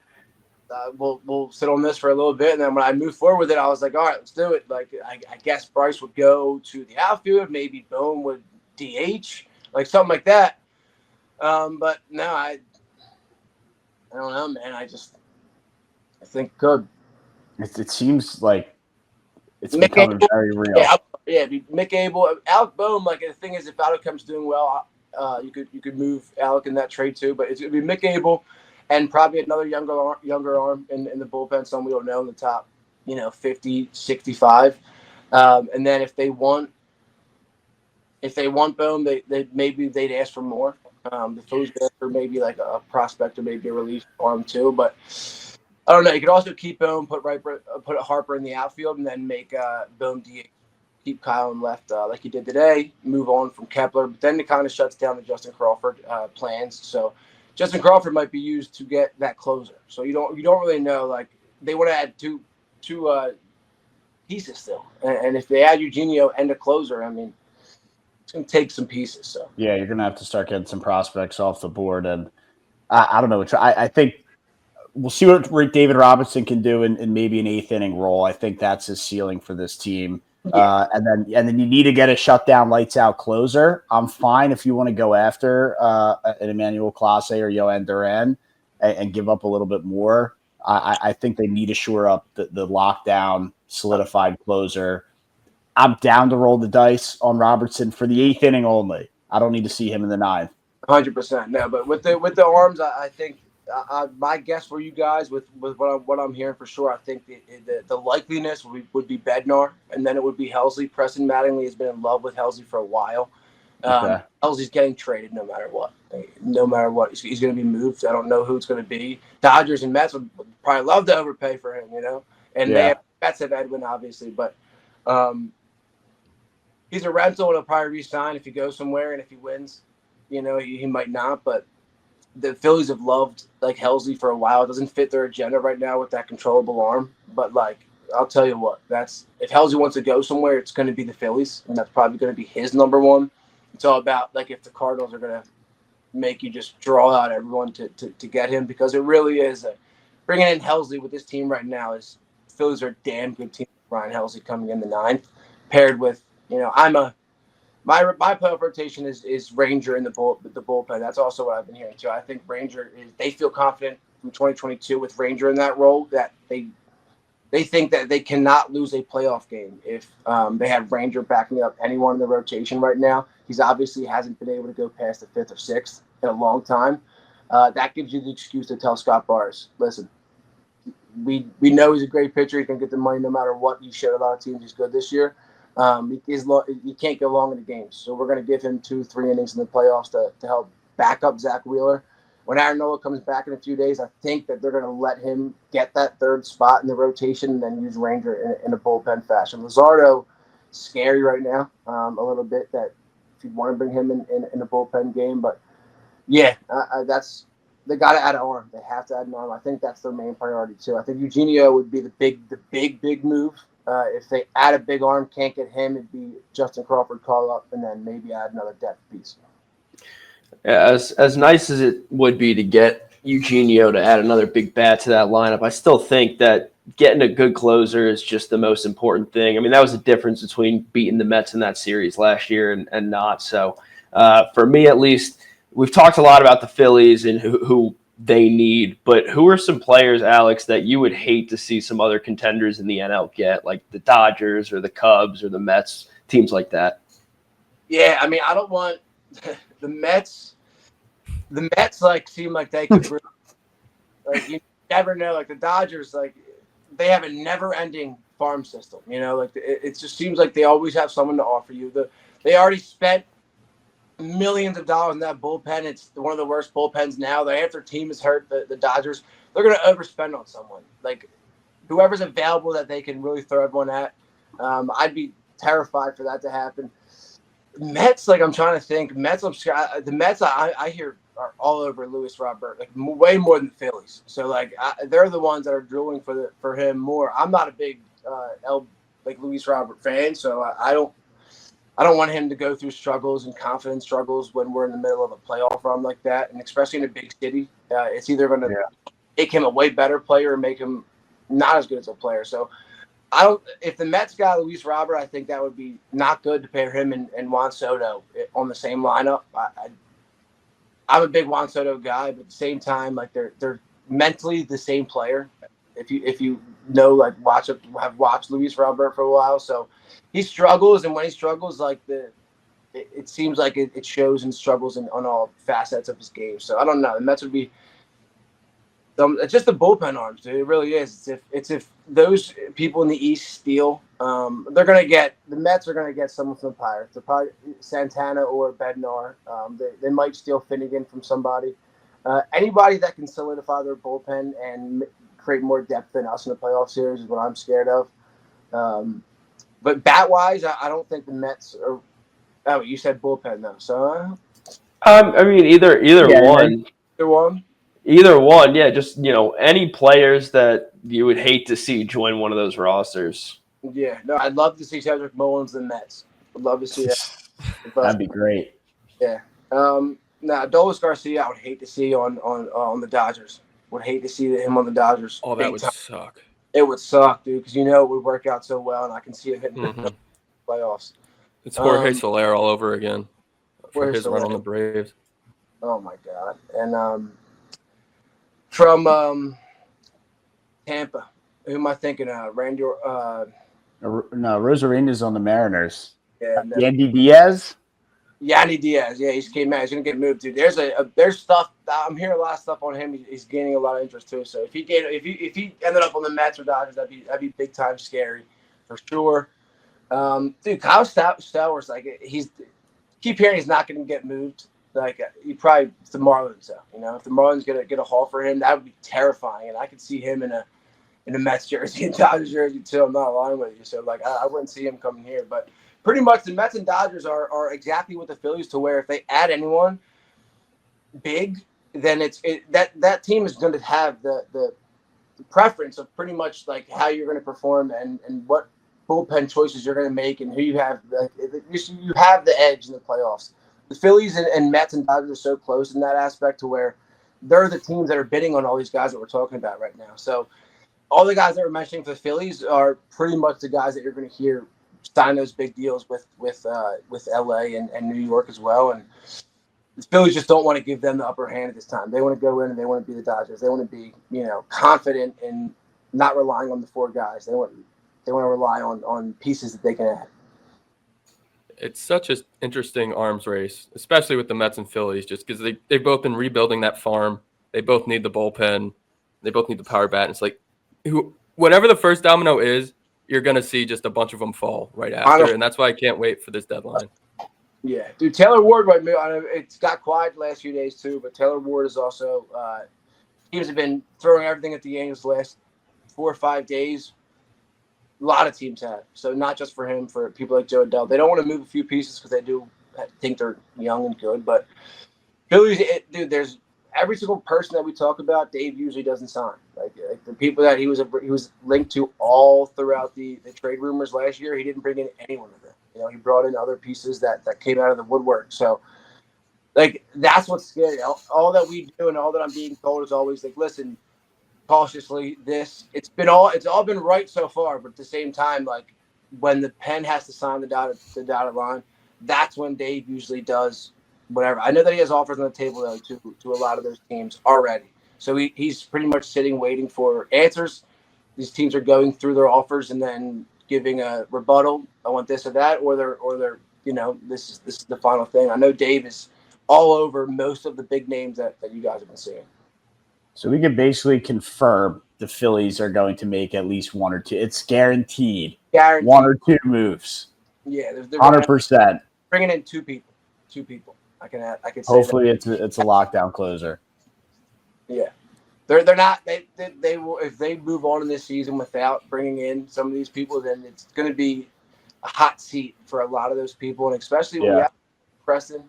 we'll sit on this for a little bit, and then when I moved forward with it, I was like, all right, let's do it. Like I guess Bryce would go to the outfield, maybe Bohm would DH, like something like that. But no, I don't know, man. I think good. It seems like it's becoming very real. Yeah, Mick Abel, Alec Bohm. Like the thing is, if Alec comes doing well, you could move Alec in that trade too. But it's gonna be Mick Abel, and probably another younger arm in the bullpen. Some we don't know in the top, 50, 65. And then if they want Bohm, they maybe they'd ask for more. The Phillies ask for maybe like a prospect or maybe a relief arm too. But I don't know. You could also keep Bohm, put Harper in the outfield, and then make Bohm DH. Keep Kyle in left like he did today. Move on from Kepler, but then it kind of shuts down the Justin Crawford plans. So Justin Crawford might be used to get that closer. So you don't really know. Like they want to add two pieces still, and if they add Eugenio and a closer, I mean, it's going to take some pieces. So yeah, you're going to have to start getting some prospects off the board, and I don't know. I think we'll see what David Robinson can do in maybe an 8th inning role. I think that's his ceiling for this team. Yeah. And then you need to get a shutdown, lights out closer. I'm fine if you want to go after an Emmanuel Clase or Yohan Duran and give up a little bit more. I think they need to shore up the lockdown, solidified closer. I'm down to roll the dice on Robertson for the 8th inning only. I don't need to see him in the 9th. 100%. No, but with the arms, I think my guess for you guys with what I'm hearing for sure, I think the likeliness would be Bednar, and then it would be Helsley. Preston Mattingly has been in love with Helsley for a while. Helsley's getting traded no matter what. He's going to be moved. I don't know who it's going to be. Dodgers and Mets would probably love to overpay for him, and Mets have Edwin obviously, but he's a rental and he'll probably re-sign if he goes somewhere, and if he wins, he might not, but the Phillies have loved like Helsley for a while. It doesn't fit their agenda right now with that controllable arm. But like, I'll tell you what, if Helsley wants to go somewhere, it's going to be the Phillies, and that's probably going to be his number one. It's all about like if the Cardinals are going to make you just draw out everyone to get him, because it really is bringing in Helsley with this team right now is Phillies are a damn good team. Ryan Helsley coming in the ninth, paired with my playoff rotation is Ranger in the bullpen. That's also what I've been hearing too. I think Ranger they feel confident from 2022 with Ranger in that role that they think that they cannot lose a playoff game if they have Ranger backing up anyone in the rotation right now. He's obviously hasn't been able to go past the 5th or 6th in a long time. That gives you the excuse to tell Scott Barnes, listen, we know he's a great pitcher. He can get the money no matter what. He showed a lot of teams he's good this year. You can't go long in the games. So we're going to give him 2-3 innings in the playoffs to help back up Zach Wheeler. When Aaron Nola comes back in a few days, I think that they're going to let him get that 3rd spot in the rotation and then use Ranger in a bullpen fashion. Luzardo, scary right now a little bit, that if you want to bring him in a bullpen game. But, yeah, they got to add an arm. They have to add an arm. I think that's their main priority, too. I think Eugenio would be the big move. If they add a big arm, can't get him, it'd be Justin Crawford call up and then maybe add another depth piece. Yeah, as nice as it would be to get Eugenio to add another big bat to that lineup, I still think that getting a good closer is just the most important thing. I mean, that was the difference between beating the Mets in that series last year and not. So for me, at least, we've talked a lot about the Phillies and who they need, but who are some players, Alex, that you would hate to see some other contenders in the NL get, like the Dodgers or the Cubs or the Mets, teams like that? Yeah, I mean, I don't want the Mets. The Mets seem like they could really, you never know. Like the Dodgers, they have a never-ending farm system. It just seems like they always have someone to offer you. They already spent millions of dollars in that bullpen. It's one of the worst bullpens now. If their team is hurt, the Dodgers, they're going to overspend on someone. Like whoever's available that they can really throw everyone at. I'd be terrified for that to happen. Mets, I'm trying to think. The Mets, I hear are all over Luis Robert, way more than the Phillies. So they're the ones that are drooling for him more. I'm not a big Luis Robert fan, so I don't want him to go through struggles and confidence struggles when we're in the middle of a playoff run like that, and especially in a big city. It's either going to make him a way better player or make him not as good as a player. So if the Mets got Luis Robert, I think that would be not good to pair him and Juan Soto on the same lineup. I'm a big Juan Soto guy, but at the same time, they're mentally the same player. If you have watched Luis Robert for a while, so he struggles, and when he struggles, it seems like it shows and struggles on all facets of his game. So I don't know. The Mets would be. It's just the bullpen arms, dude. It really is. It's if those people in the East steal, the Mets are gonna get someone from the Pirates. They're probably Santana or Bednar. They might steal Finnegan from somebody. Anybody that can solidify their bullpen and create more depth than us in the playoff series is what I'm scared of. But bat wise, I don't think the Mets are. Oh, you said bullpen though, so. I mean, either one. Either one. Either one, yeah. Just any players that you would hate to see join one of those rosters. Yeah, no, I'd love to see Cedric Mullins in the Mets. I'd love to see that. That'd be great. Yeah. Now, Adolis Garcia, I would hate to see on the Dodgers. Would hate to see him on the Dodgers. Oh, that would suck. It would suck, dude, because it would work out so well, and I can see him hitting the playoffs. It's Jorge Soler all over again for his Soler. run on the Braves. Oh my God! And from Tampa, who am I thinking of? Randy? No, Rosarinda's on the Mariners. Yeah, Yandy Diaz. Yandy Diaz. Yeah, he's came out. He's gonna get moved, dude. There's stuff. I'm hearing a lot of stuff on him. He's gaining a lot of interest too. So if he ended up on the Mets or Dodgers, that'd be big time scary for sure. Dude, Kyle Stowers, keep hearing he's not gonna get moved. He probably it's the Marlins though. If the Marlins get a haul for him, that would be terrifying. And I could see him in a Mets jersey and Dodgers jersey too. I'm not lying with you. So I wouldn't see him coming here. But pretty much the Mets and Dodgers are exactly with the Phillies, to where if they add anyone big, then that team is going to have the preference of pretty much how you're going to perform and what bullpen choices you're going to make and who you have. You have the edge in the playoffs. the Phillies and Mets and Dodgers are so close in that aspect to where they're the teams that are bidding on all these guys that we're talking about right now. So all the guys that we're mentioning for the Phillies are pretty much the guys that you're going to hear sign those big deals with LA and New York as well. And the Phillies just don't want to give them the upper hand at this time. They want to go in and they want to be the Dodgers. They want to be, confident and not relying on the four guys. They want to rely on pieces that they can add. It's such an interesting arms race, especially with the Mets and Phillies, just because they've both been rebuilding that farm. They both need the bullpen. They both need the power bat. And it's like, whatever the first domino is, you're going to see just a bunch of them fall right after. And that's why I can't wait for this deadline. Yeah, dude, Taylor Ward, right? It's got quiet the last few days too, but Taylor Ward is also teams have been throwing everything at the Angels the last 4 or 5 days. A lot of teams have, so not just for him, for people like Joe Adele. They don't want to move a few pieces because they do think they're young and good. But Phillies, dude, there's every single person that we talk about, Dave usually doesn't sign. Like the people that he was linked to all throughout the trade rumors last year, he didn't bring in anyone of them. He brought in other pieces that came out of the woodwork. So, like, that's what's scary. All that we do and all that I'm being told is always like, listen, cautiously, it's all been right so far. But at the same time, like, when the pen has to sign the dotted line, that's when Dave usually does whatever. I know that he has offers on the table though to a lot of those teams already. So he's pretty much sitting waiting for answers. These teams are going through their offers and then giving a rebuttal. I want this or that, or they're this is the final thing. I know Dave is all over most of the big names that you guys have been seeing. So we can basically confirm the Phillies are going to make at least one or two. It's guaranteed. One or two moves. Yeah, they're 100%. Bringing in two people. I can say hopefully it's a lockdown closer. Yeah. They're not they will, if they move on in this season without bringing in some of these people, then it's going to be a hot seat for a lot of those people, and especially when you have Preston.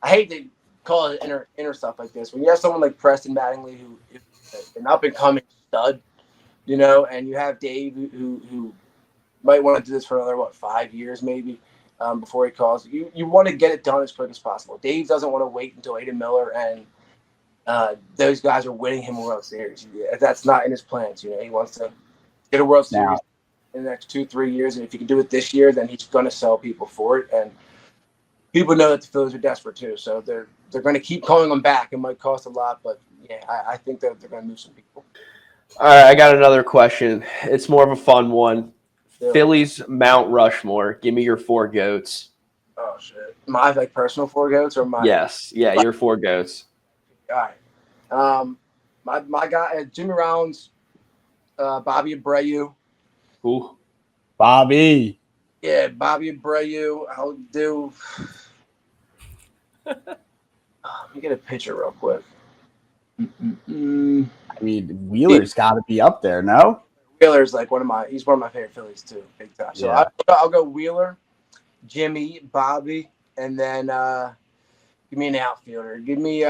I hate to call it inner stuff like this. When you have someone like Preston Mattingly, who is an up and coming stud, and you have Dave who might want to do this for another 5 years maybe before he calls. You want to get it done as quick as possible. Dave doesn't want to wait until Aiden Miller and those guys are winning him a World Series. That's not in his plans. He wants to get a World Series in the next 2-3 years, and if he can do it this year, then he's going to sell people for it. And people know that the Phillies are desperate too, so they're going to keep calling them back. It might cost a lot, but I think that they're going to move some people. All right, I got another question. It's more of a fun one. Phillies Mount Rushmore. Give me your 4 goats. Oh shit! My personal 4 goats or my? Yes, your 4 goats. All right. My guy, Jimmy Rollins, Bobby Abreu. Ooh. Bobby. Yeah, Bobby Abreu. I'll do. Let me get a picture real quick. I mean, Wheeler's got to be up there, no? Wheeler's like he's one of my favorite Phillies too, big time. So I'll go Wheeler, Jimmy, Bobby, and then give me an outfielder. Give me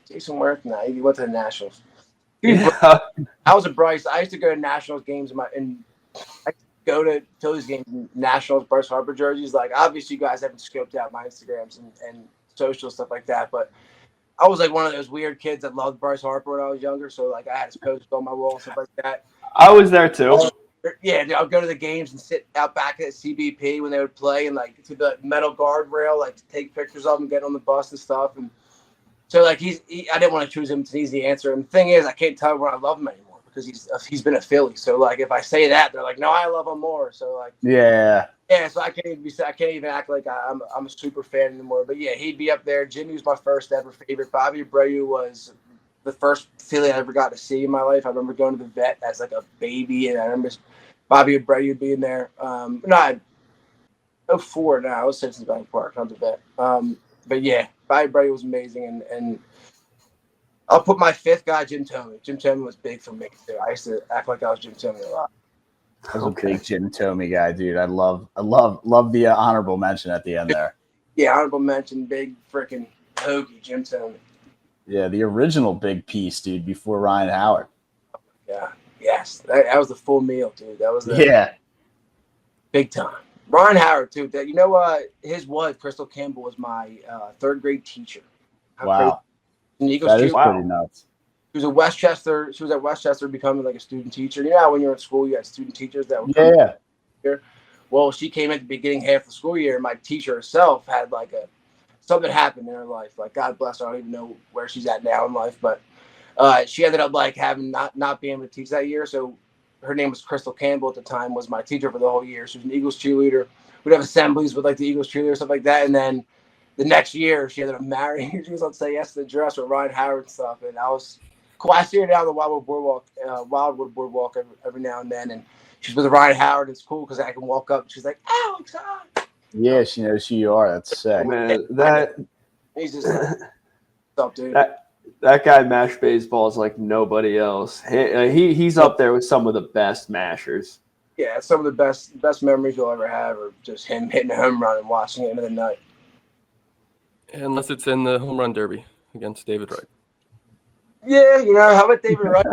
Jason Worth. No, he went to the Nationals. I was a Bryce. I used to go to Nationals games and I go to Phillies games and Nationals Bryce Harper jerseys. Like, obviously you guys haven't scoped out my Instagrams and social stuff like that, but I was like one of those weird kids that loved Bryce Harper when I was younger. So like I had his posters on my wall and stuff like that. I was there too. Yeah, I would go to the games and sit out back at CBP when they would play and like to the metal guardrail, like to take pictures of him, get on the bus and stuff. And so like I didn't want to choose him. It's an easy answer. And the thing is, I can't tell everyone I love him anymore because he's been a Philly. So like if I say that, they're like, no, I love him more. So like yeah. So I can't even act like I'm a super fan anymore. But yeah, he'd be up there. Jimmy was my first ever favorite. Bobby Abreu was the first Philly I ever got to see in my life. I remember going to the vet as like a baby, and I remember Bobby Abreu being there. 04 now. I was Citizens Bank Park, not the vet. But yeah, Bobby Abreu was amazing, and I'll put my 5th guy, Jim Thome. Jim Thome was big for me too. I used to act like I was Jim Thome a lot. I was a big Jim Thome guy, dude. I love the honorable mention at the end there. Yeah, honorable mention, big freaking Hoagie, Jim Thome. Yeah, the original big piece, dude, before Ryan Howard. Yeah, yes, that was the full meal, dude. That was big time. Ron Howard too. That his wife Crystal Campbell was my third grade teacher. Wow, an Eagles that is cheerleader. pretty nuts. She was at Westchester. She was at Westchester becoming like a student teacher. You know how when you're in school, you got student teachers that would come here. Well, she came at the beginning half of the school year. And my teacher herself had like something happened in her life. Like God bless her. I don't even know where she's at now in life, but she ended up like having not being able to teach that year. So her name was Crystal Campbell at the time. Was my teacher for the whole year. She was an Eagles cheerleader. We'd have assemblies with like the Eagles cheerleader stuff like that, and then the next year she ended up marrying. She was on Say Yes to the Dress with Ryan Howard and stuff, and I was cool. I see her down the Wildwood Boardwalk every now and then, and she's with Ryan Howard. It's cool because I can walk up and she's like, Alex, hi. Yeah, she knows who you are. That's sick. Man, He's just what's up, dude. That guy mashed baseballs like nobody else. He's up there with some of the best mashers. Yeah, some of the best memories you'll ever have are just him hitting a home run and watching it into the night. Unless it's in the home run derby against David Wright. Yeah, how about David Wright?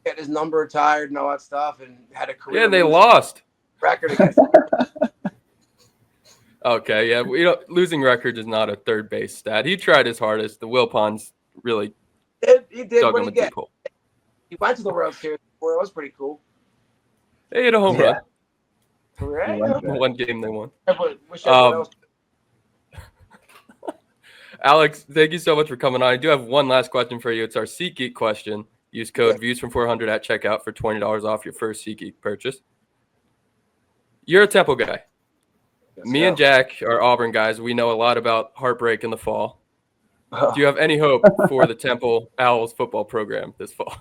Got his number retired and all that stuff, and had a career. Yeah, they lost. Record against. Okay, yeah, losing record is not a third base stat. He tried his hardest. The Wilpons really he did dug what him he a deep get. hole. He went to the World Series before. It was pretty cool. They hit a home run. Right? One game they won. Wish everyone else. Alex, thank you so much for coming on. I do have one last question for you. It's our SeatGeek question. Use code VIEWS400 at checkout for $20 off your first SeatGeek purchase. You're a Temple guy. Me and Jack are Auburn guys. We know a lot about heartbreak in the fall. Do you have any hope for the Temple Owls football program this fall?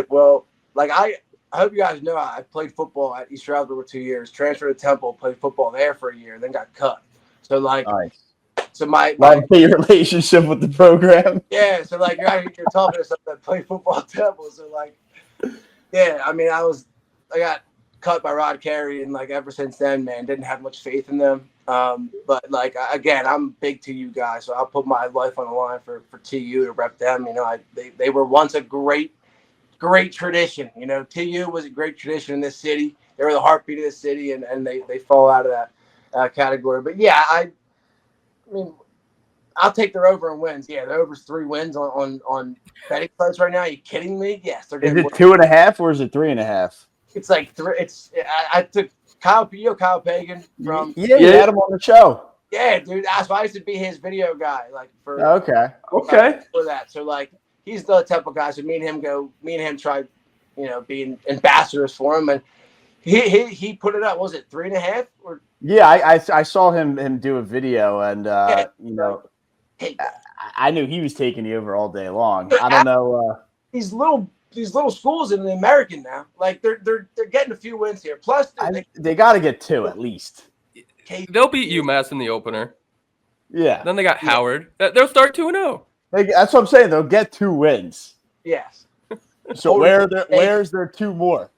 Well, like I hope you guys know I played football at East Stroudsburg for 2 years, transferred to Temple, played football there for a year, then got cut. So like, nice. So my your relationship with the program. Yeah, so like you're talking to someone that played football at Temple. So like, yeah, I mean I got cut by Rod Carey, and like ever since then, man, didn't have much faith in them. But like again, I'm big TU guy, so I'll put my life on the line for TU to rep them. They were once a great tradition. TU was a great tradition in this city. They were the heartbeat of this city, and they fall out of that category. But yeah, I mean, I'll take their over and wins. Yeah, the over's 3 wins on betting sites right now. Are you kidding me? Yes, they're Is it 2.5 or is it 3.5? It's like 3. I took Kyle Pagan from. Yeah, you had him on the show. Yeah, dude. So I used to be his video guy, like for for that. So like he's the Temple guy. So me and him tried, being ambassadors for him, and he put it up. Was it 3.5 or? Yeah, I saw him do a video, and I knew he was taking the over all day long. I don't know. These little schools in the American now, like they're getting a few wins here. Plus, they got to get 2 at least. They'll beat UMass in the opener. Yeah. Then they got Howard. They'll start 2-0. That's what I'm saying. They'll get 2 wins. Yes. So where's their 2 more?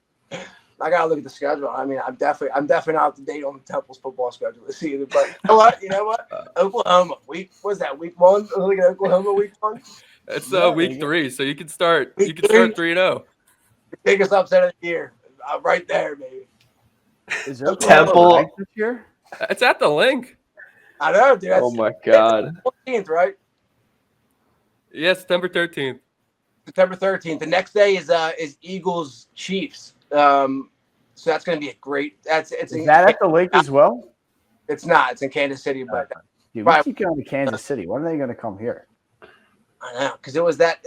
I gotta look at the schedule. I mean, I'm definitely not up to date on the Temple's football schedule this season. But you know what? Oklahoma week. What's that? Week 1. Look at Oklahoma week 1. It's week 3, so you can start. You can start 3-0. Biggest upset of the year, right there, baby. Is there Temple this year? It's at the link. I know, dude. Oh my God. 14th, right? Yeah, September 13th. September 13th. The next day is Eagles Chiefs. So that's going to be a great. Is that at the lake as well? It's not. It's in Kansas City, but dude, we keep going to Kansas City. When are they going to come here? I know, because it was that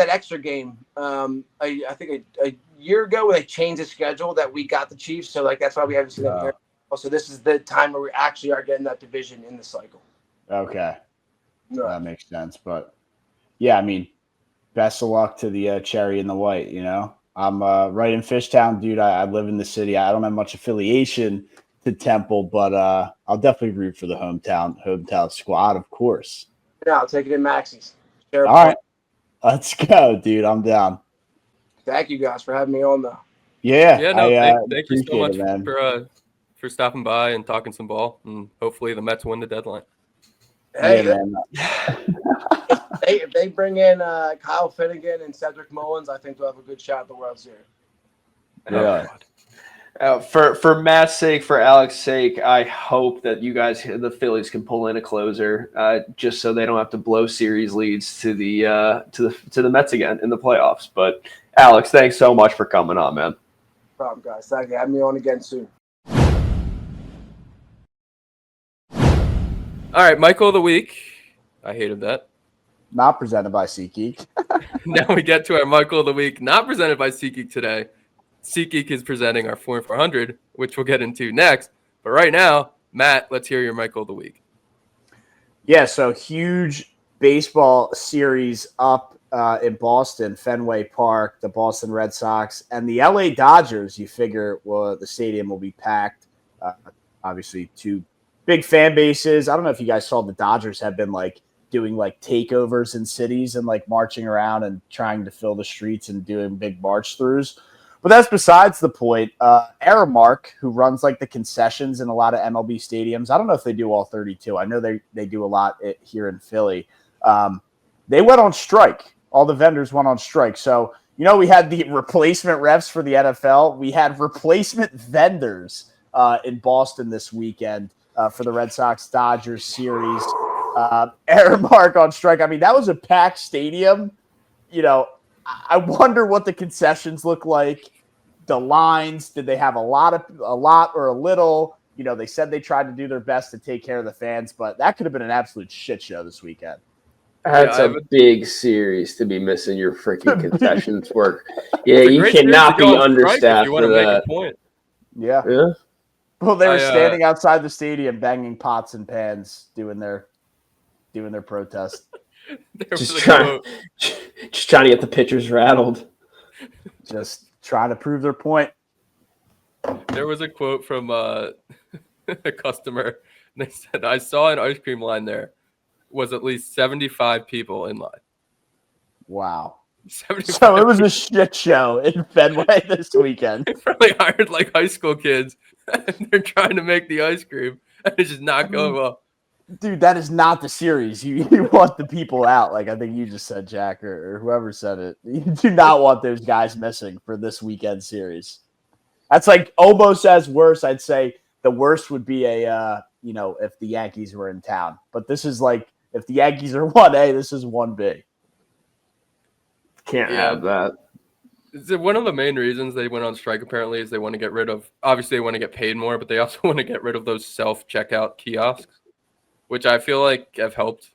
extra game. I think a year ago when they changed the schedule that we got the Chiefs. So like that's why we haven't seen them here. So this is the time where we actually are getting that division in the cycle. Okay, that makes sense. But yeah, I mean, best of luck to the cherry and the white. I'm right in Fishtown, dude. I live in the city. I don't have much affiliation to Temple, but I'll definitely root for the hometown squad, of course. Yeah, I'll take it in Maxie's. All right, let's go, dude. I'm down. Thank you guys for having me on, though. Yeah, thank you so much for stopping by and talking some ball, and hopefully the Mets win the deadline. Hey, man. If they bring in Kyle Finnegan and Cedric Mullins, I think they'll have a good shot at the World Series. Yeah. For Matt's sake, for Alex's sake, I hope that you guys, the Phillies, can pull in a closer, just so they don't have to blow series leads to the Mets again in the playoffs. But Alex, thanks so much for coming on, man. No problem, guys. Thank you. Have me on again soon. All right, Michael of the Week. I hated that. Not presented by SeatGeek. Now we get to our Michael of the Week, not presented by SeatGeek today. SeatGeek is presenting our 4 and 400, which we'll get into next. But right now, Matt, let's hear your Michael of the Week. Yeah, so huge baseball series up in Boston, Fenway Park, the Boston Red Sox, and the LA Dodgers. You figure the stadium will be packed. Obviously, two big fan bases. I don't know if you guys saw the Dodgers have been doing takeovers in cities and marching around and trying to fill the streets and doing big march throughs. But that's besides the point. Aramark, who runs the concessions in a lot of MLB stadiums, I don't know if they do all 32. I know they do a lot here in Philly. They went on strike. All the vendors went on strike. So, we had the replacement refs for the NFL. We had replacement vendors in Boston this weekend for the Red Sox-Dodgers series. Aramark on strike. I mean, that was a packed stadium. I wonder what the concessions look like. The lines, did they have a lot or a little? They said they tried to do their best to take care of the fans, but that could have been an absolute shit show this weekend. That's a big series to be missing your freaking concessions work. Yeah, you cannot be understaffed for that. Yeah. Well, they were standing outside the stadium banging pots and pans doing their protest. Just trying to get the pitchers rattled. Just trying to prove their point. There was a quote from a customer. They said, I saw an ice cream line there. Was at least 75 people in line. Wow. So it was a shit show in Fenway this weekend. They probably hired high school kids and they're trying to make the ice cream and it's just not going well. Dude, that is not the series. You want the people out, I think you just said, Jack, or whoever said it. You do not want those guys missing for this weekend series. That's almost as worse. I'd say the worst would be if the Yankees were in town. But this is if the Yankees are 1A, this is 1B. Can't have that. One of the main reasons they went on strike apparently is they want to get rid of, obviously they want to get paid more, but they also want to get rid of those self-checkout kiosks, which I feel have helped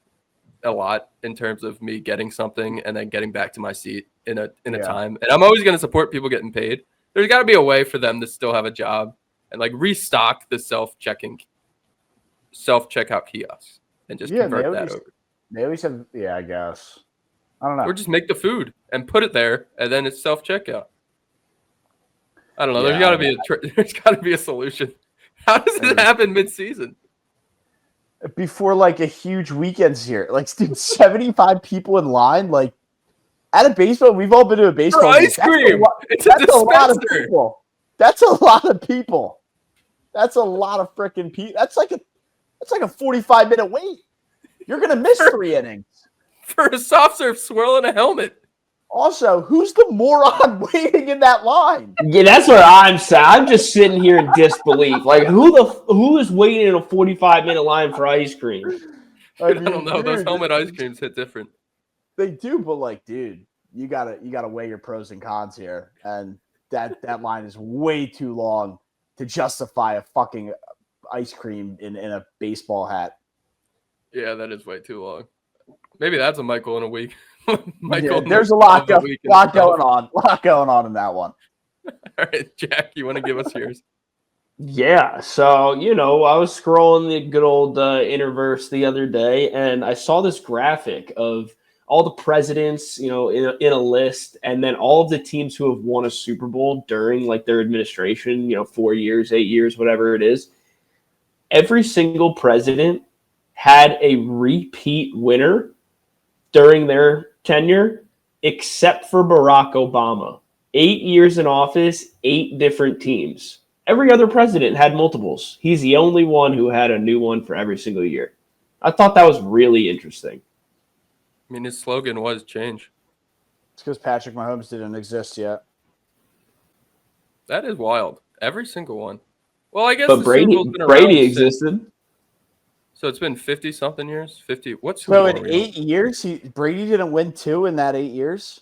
a lot in terms of me getting something and then getting back to my seat in a time. And I'm always going to support people getting paid. There's got to be a way for them to still have a job and restock the self-checkout kiosks and just convert that over. They always have, I guess. I don't know. Or just make the food and put it there, and then it's self-checkout. I don't know. There's got to be a solution. How does it happen mid-season? Before a huge weekend's here. Dude, 75 people in line. At a baseball, we've all been to a baseball for ice cream. That's a lot of people. That's a lot of people. That's a lot of freaking people. That's like a 45-minute wait. You're gonna miss 3 innings. For a soft serve swirl in a helmet. Also, who's the moron waiting in that line? Yeah, that's what I'm saying. I'm just sitting here in disbelief. Who is waiting in a 45-minute line for ice cream? I don't know. Those helmet ice creams hit different. They do, but dude, you gotta weigh your pros and cons here, and that line is way too long to justify a fucking ice cream in a baseball hat. Yeah, that is way too long. Maybe that's a Michael in a week. There's a lot going on in that one. All right, Jack, you want to give us yours? Yeah, so, I was scrolling the good old Interverse the other day, and I saw this graphic of all the presidents, in a list, and then all of the teams who have won a Super Bowl during, their administration, 4 years, 8 years, whatever it is. Every single president had a repeat winner during their tenure, except for Barack Obama. 8 years in office, 8 different teams. Every other president had multiples. He's the only one who had a new one for every single year. I thought that was really interesting. I mean, his slogan was change. It's because Patrick Mahomes didn't exist yet. That is wild. Every single one. Well, I guess But the Super Brady Bowl's been Brady around since- existed. So it's been 50-something years? 50. What's Super So Bowl in are we on? 8 years, Brady didn't win 2 in that 8 years.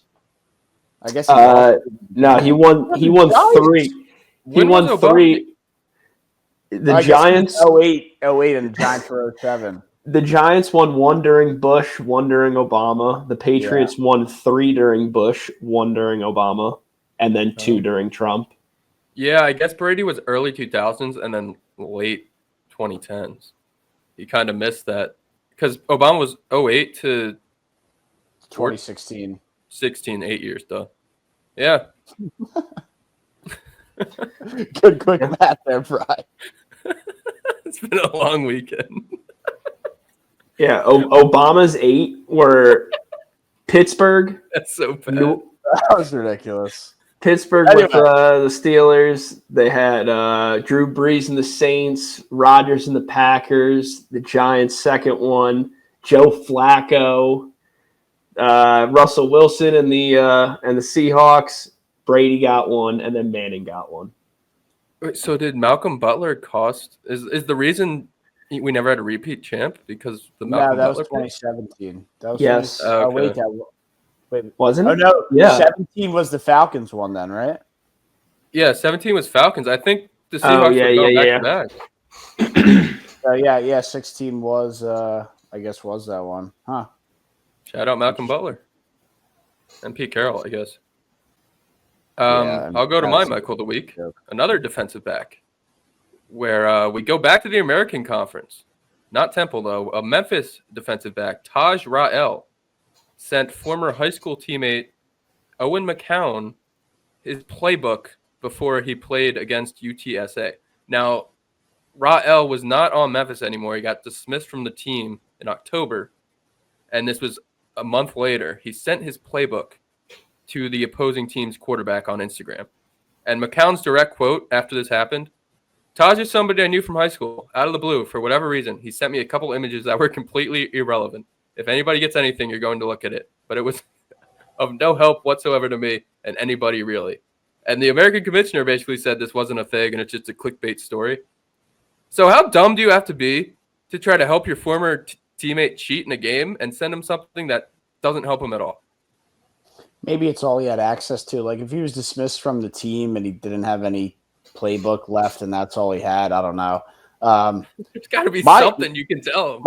I guess No, he won. He won 3. He When was won Obama? 3. The Giants. 08, and the Giants were 07. The Giants won 1 during Bush, 1 during Obama. The Patriots won 3 during Bush, 1 during Obama, and then 2 during Trump. Yeah, I guess Brady was early 2000s and then late 2010s. He kind of missed that because Obama was 08 to 2016. 16, 8 years, though. Yeah. Good quick math there, Brian. It's been a long weekend. Yeah, Obama's 8 were Pittsburgh. That's so bad. That was ridiculous. Pittsburgh Anyway. with the Steelers. They had Drew Brees and the Saints, Rodgers and the Packers, the Giants' second one, Joe Flacco, Russell Wilson and the Seahawks. Brady got 1, and then Manning got 1. Wait, so did Malcolm Butler cost? Is the reason we never had a repeat champ because the Malcolm that was Butler pick? 2017. That was Yes. 20, oh, wait, Okay. wait. Wasn't Oh it? no, Yeah. 17 was the Falcons one then, right? Yeah, 17 was Falcons. I think the Seahawks Oh, yeah, were going yeah. back to back. Yeah. 16 was I guess was that one, huh? Shout out Malcolm Butler and Pete Carroll, I guess. Yeah, I'll go to my that's a Michael of the week, joke. another defensive back, where we go back to the American Conference. Not Temple, though. A Memphis defensive back, Taj Rael, sent former high school teammate Owen McCown his playbook before he played against UTSA. Now, Rael was not on Memphis anymore. He got dismissed from the team in October, and this was a month later. He sent his playbook to the opposing team's quarterback on Instagram. And McCown's direct quote after this happened, Taj is somebody I knew from high school. Out of the blue, for whatever reason, he sent me a couple images that were completely irrelevant. If anybody gets anything, you're going to look at it. But it was of no help whatsoever to me and anybody really. And the American commissioner basically said this wasn't a thing and it's just a clickbait story. So how dumb do you have to be to try to help your former teammate cheat in a game and send him something that doesn't help him at all? Maybe it's all he had access to. Like if he was dismissed from the team and he didn't have any playbook left and that's all he had, I don't know. There's got to be something you can tell him.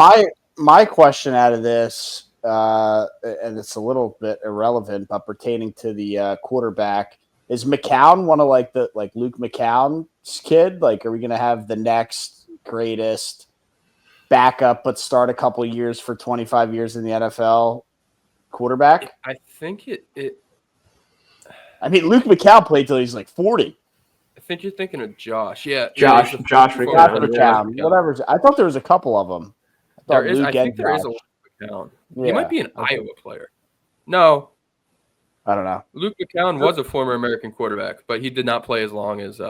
My question out of this, and it's a little bit irrelevant, but pertaining to the quarterback, is McCown one of like Luke McCown's kid? Like, are we going to have the next greatest backup, but start a couple of years for 25 years in the NFL quarterback? I think it. I mean, Luke McCown played till he's like 40. I think you're thinking of Josh. Yeah, Josh he's the McCown. former McCown, whatever. I thought there was a couple of them. I think there is a Luke McCown. He might be an Iowa player. No, I don't know. Luke McCown was a former American quarterback, but he did not play as long as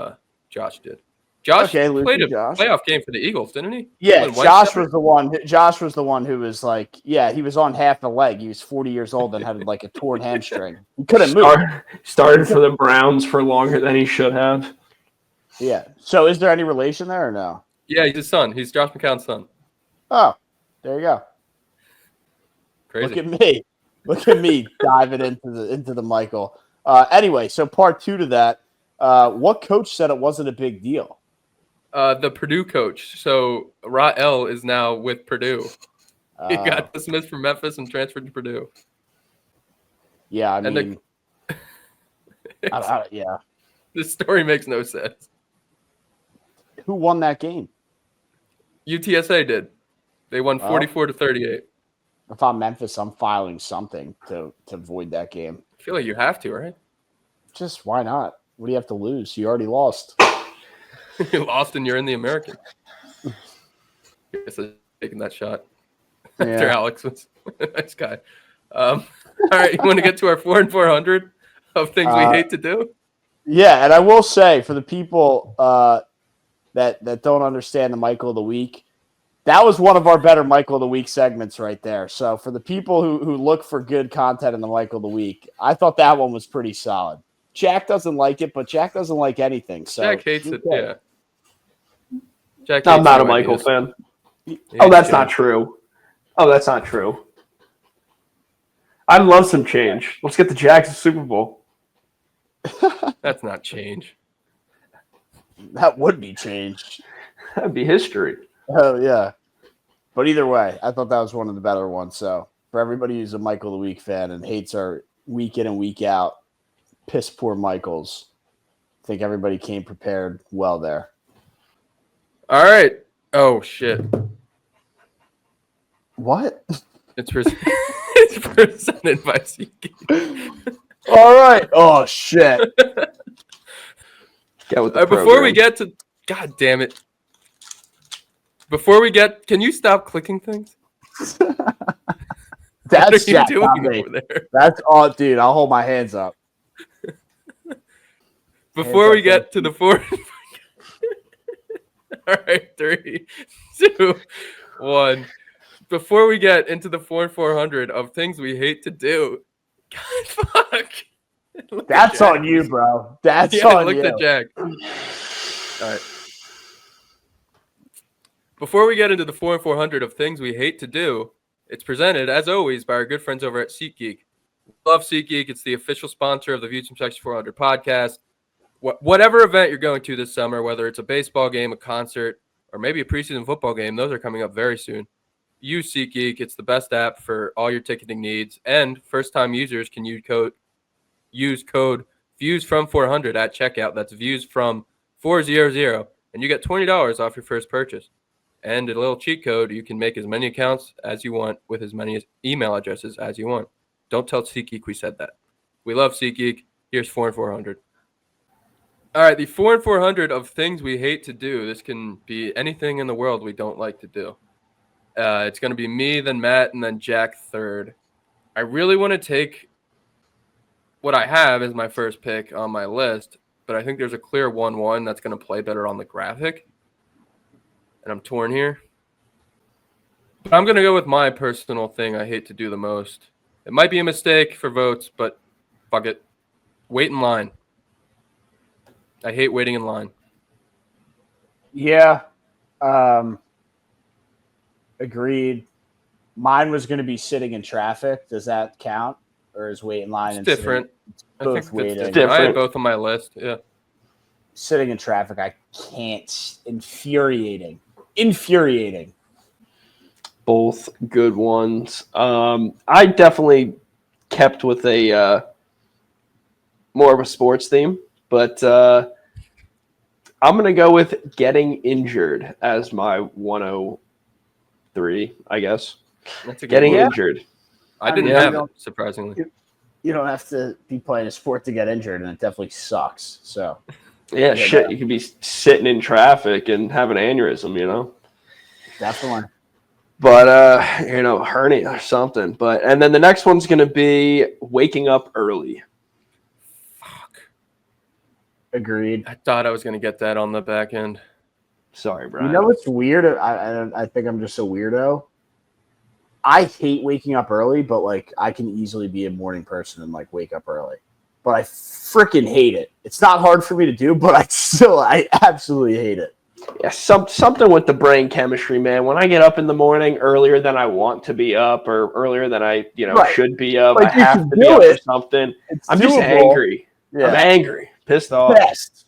Josh did. Josh played a playoff game for the Eagles, didn't he? Yeah, Josh was the one. Josh was the one who was like, yeah, he was on half a leg. He was 40 years old and had like a torn hamstring. He couldn't move. Started for the Browns for longer than he should have. Yeah. So is there any relation there or no? Yeah, he's his son. He's Josh McCown's son. Oh, there you go. Crazy. Look at me diving into the Michael. Anyway, so part 2 to that. What coach said it wasn't a big deal? The Purdue coach. So Rael is now with Purdue. He got dismissed from Memphis and transferred to Purdue. Yeah, I mean, yeah. This story makes no sense. Who won that game? UTSA did. They won 44-38. If I'm Memphis, I'm filing something to void that game. I feel like you have to, right? Just why not? What do you have to lose? You already lost. You lost and you're in the American. Guess I'm taking that shot. Yeah. After Alex was a nice guy. All right, you want to get to our 4 and 400 of things we hate to do? Yeah, and I will say for the people that don't understand the Michael of the Week, that was one of our better Michael of the Week segments right there. So for the people who look for good content in the Michael of the Week, I thought that one was pretty solid. Jack doesn't like it, but Jack doesn't like anything. So Jack hates it. okay. Yeah. Jack I'm hates not a it when Michael he fan. He Oh, hates that's not change. true. Oh, that's not true. I'd love some change. Let's get the Jags to Super Bowl. That's not change. That would be changed. That'd be history. Oh, yeah. But either way, I thought that was one of the better ones. So for everybody who's a Michael the Week fan and hates our week in and week out, piss poor Michaels, I think everybody came prepared well there. All right. Oh, shit. What? It's presented by SeatGeek. All right. Oh, shit. Get with the Before we program. get to... God damn it. Before we get... Can you stop clicking things? That's what are you Jack, not doing me. over there? That's all, dude. I'll hold my hands up. Before we get to the four... All right, 3, 2, 1. Before we get into the 4 and 400 of things we hate to do, God, fuck. Look at That's Jack. on you, bro. That's Yeah, on look you. at Jack. All right. Before we get into the 4 and 400 of things we hate to do, it's presented, as always, by our good friends over at SeatGeek. Love SeatGeek. It's the official sponsor of the Views from Section 400 podcast. Whatever event you're going to this summer, whether it's a baseball game, a concert, or maybe a preseason football game, those are coming up very soon. Use SeatGeek. It's the best app for all your ticketing needs, and first-time users can use code VIEWSFROM400 at checkout. That's VIEWSFROM400, and you get $20 off your first purchase. And a little cheat code, you can make as many accounts as you want with as many email addresses as you want. Don't tell SeatGeek we said that. We love SeatGeek. Here's 4 and 400. All right, the 4 and 400 of things we hate to do. This can be anything in the world we don't like to do. It's going to be me, then Matt, and then Jack third. I really want to take what I have as my first pick on my list, but I think there's a clear 1-1 that's going to play better on the graphic. And I'm torn here. But I'm going to go with my personal thing I hate to do the most. It might be a mistake for votes, but fuck it. Wait in line. I hate waiting in line. Yeah. Agreed. Mine was going to be sitting in traffic. Does that count? Or is wait in line? It's different. I think it's waiting. different. I had both on my list. Yeah. Sitting in traffic, I can't. Infuriating. Both good ones. I definitely kept with a more of a sports theme, but I'm going to go with getting injured as my 103, I guess. That's a good Getting one. injured. I didn't mean, have you it, surprisingly. You don't have to be playing a sport to get injured, and it definitely sucks. So, Yeah, shit. You could be sitting in traffic and have an aneurysm, you know? definitely. But, hernia or something. And then the next one's going to be waking up early. Fuck. Agreed. I thought I was going to get that on the back end. Sorry, Brian. You know what's weird? I think I'm just a weirdo. I hate waking up early, but like I can easily be a morning person and like wake up early. But I freaking hate it. It's not hard for me to do, but I absolutely hate it. Yeah, something with the brain chemistry, man. When I get up in the morning earlier than I want to be up or earlier than I, Right. should be up, Like, I you have can to be do up for it. something. It's I'm just doable. angry. Yeah. I'm angry. Pissed off. Best.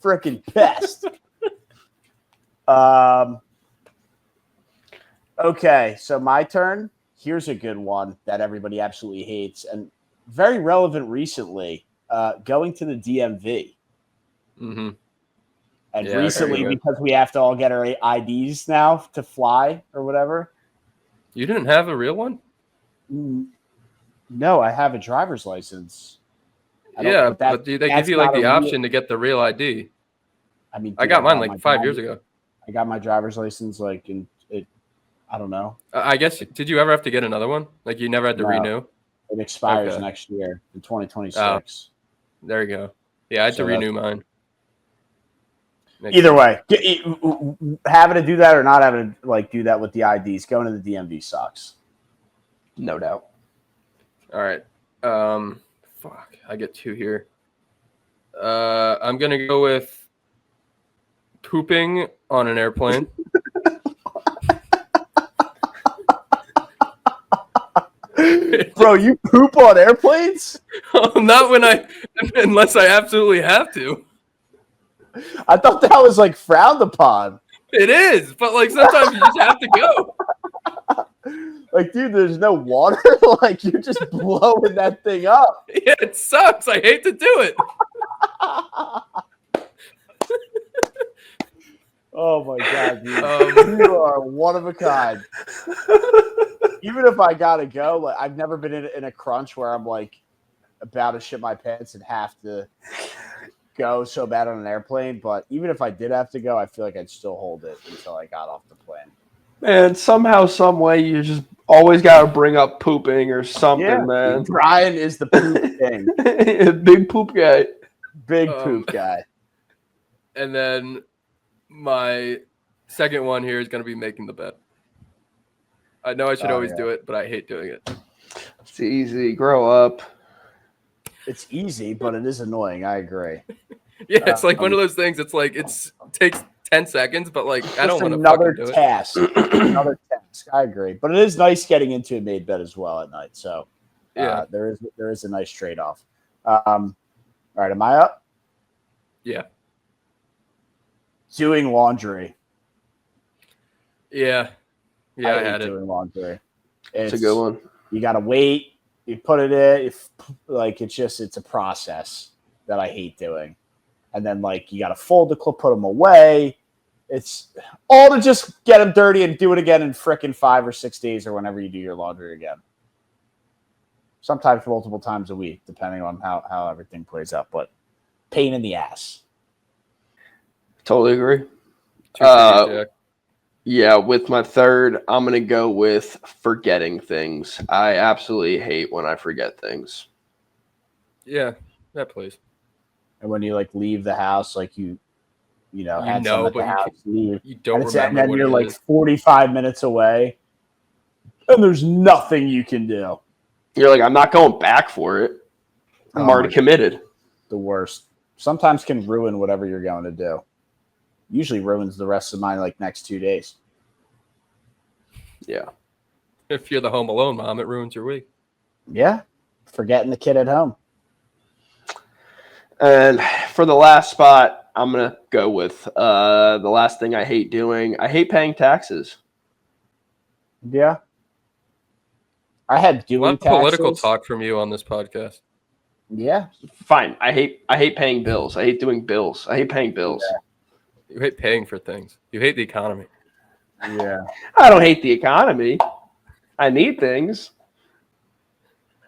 Freaking best. Okay, so my turn. Here's a good one that everybody absolutely hates and very relevant recently. Going to the DMV. Mm-hmm. And Yeah, recently, very good. because we have to all get our IDs now to fly or whatever. You didn't have a real one? No, I have a driver's license. Yeah, but they give you like the option to get the real ID. I mean, I dude, got mine my like 5 years ago. I got my driver's license like I don't know. I guess, did you ever have to get another one? Like you never had to No. renew? It expires Okay. next year in 2026. There you go. Yeah, I had So to renew mine. Either way, having to do that or not having to like do that with the IDs, going to the DMV sucks. No doubt. All right. Fuck, I get two here. I'm going to go with pooping on an airplane. Bro, you poop on airplanes? Not unless I absolutely have to. I thought that was like frowned upon. It is, but like sometimes you just have to go. Like, dude, there's no water. Like, you're just blowing that thing up. Yeah, it sucks. I hate to do it. Oh my god, dude. You are one of a kind. Even if I gotta go, like, I've never been in a crunch where I'm like about to shit my pants and have to go so bad on an airplane. But even if I did have to go, I feel like I'd still hold it until I got off the plane. Man, somehow, some way, you just always got to bring up pooping or something, man. Brian is the poop king. Big poop guy. Big poop guy. And then my second one here is going to be making the bet. I know I should always do it, but I hate doing it. It's easy. Grow up. It's easy, but it is annoying. I agree. Yeah, it's like one of those things. It's like it takes 10 seconds, but like I don't want to another fucking do task. Another task. I agree, but it is nice getting into a made bet as well at night. So yeah, there is a nice trade off. All right, am I up? Yeah. Doing laundry. Yeah, I had it. Doing laundry. It's a good one. You got to wait. You put it in. It's a process that I hate doing. And then, like, you got to fold the clothes, put them away. It's all to just get them dirty and do it again in frickin' 5 or 6 days or whenever you do your laundry again. Sometimes multiple times a week, depending on how everything plays out. But pain in the ass. Totally agree. Yeah, with my third, I'm going to go with forgetting things. I absolutely hate when I forget things. Yeah, that plays. And when you like leave the house, like you had some at the house, you don't remember. And then what you're it like is. 45 minutes away, and there's nothing you can do. You're like, I'm not going back for it. I'm already committed. The worst. Sometimes can ruin whatever you're going to do. Usually ruins the rest of my next 2 days. Yeah. If you're the home alone mom, it ruins your week. Yeah. Forgetting the kid at home. And for the last spot, I'm going to go with the last thing I hate doing. I hate paying taxes. Yeah. I had doing taxes. Political talk from you on this podcast. Yeah. Fine. I hate paying bills. I hate doing bills. I hate paying bills. Yeah. You hate paying for things. You hate the economy. Yeah. I don't hate the economy. I need things.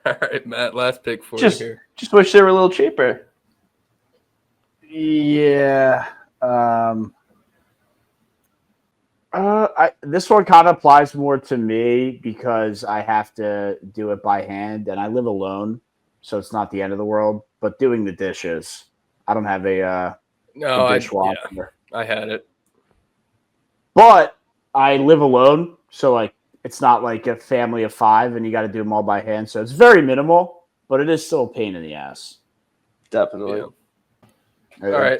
All right, Matt, last pick for you here. Just wish they were a little cheaper. Yeah. This one kind of applies more to me because I have to do it by hand and I live alone, so it's not the end of the world. But doing the dishes, I don't have a dishwasher. Yeah, I had it. But I live alone, so like it's not like a family of 5 and you got to do them all by hand. So it's very minimal, but it is still a pain in the ass. Definitely. Yeah. All right.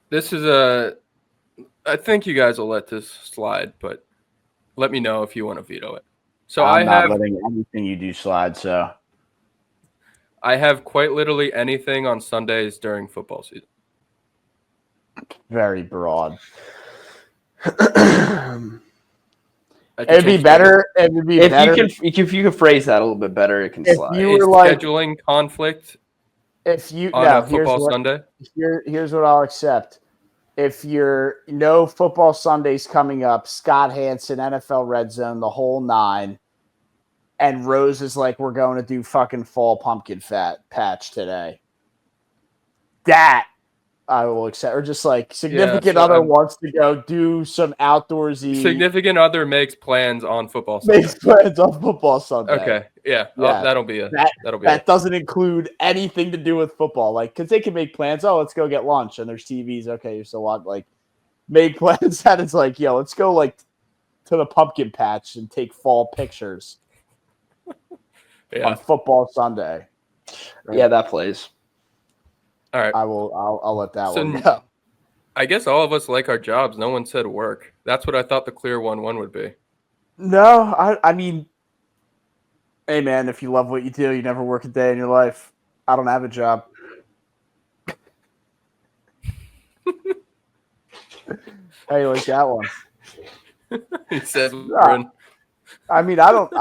This is I think you guys will let this slide, but let me know if you want to veto it. So I'm not letting anything you do slide. So I have quite literally anything on Sundays during football season. Very broad. It'd be better. It would be better if you can phrase that a little bit better. It can slide. You were scheduling conflict. If you on a football Sunday, here's what I'll accept. If you're no football Sundays coming up, Scott Hansen, NFL Red Zone, the whole 9, and Rose is like, we're going to do fucking fall pumpkin patch today. That I will accept. Or just like significant other wants to go do some outdoorsy. Significant other makes plans on football Sunday. Makes plans on football Sunday. Okay. Yeah. That'll be that doesn't include anything to do with football. Like, because they can make plans. Oh, let's go get lunch. And there's TVs. Okay. You're still watching. Like, make plans that it's like, yo, let's go like to the pumpkin patch and take fall pictures on football Sunday. Right. Yeah, that plays. All right. I'll let that So one go. I guess all of us like our jobs. No one said work. That's what I thought the clear 1-1 would be. No, I mean, hey man, if you love what you do, you never work a day in your life. I don't have a job. How you like that one? He says, I mean, I don't.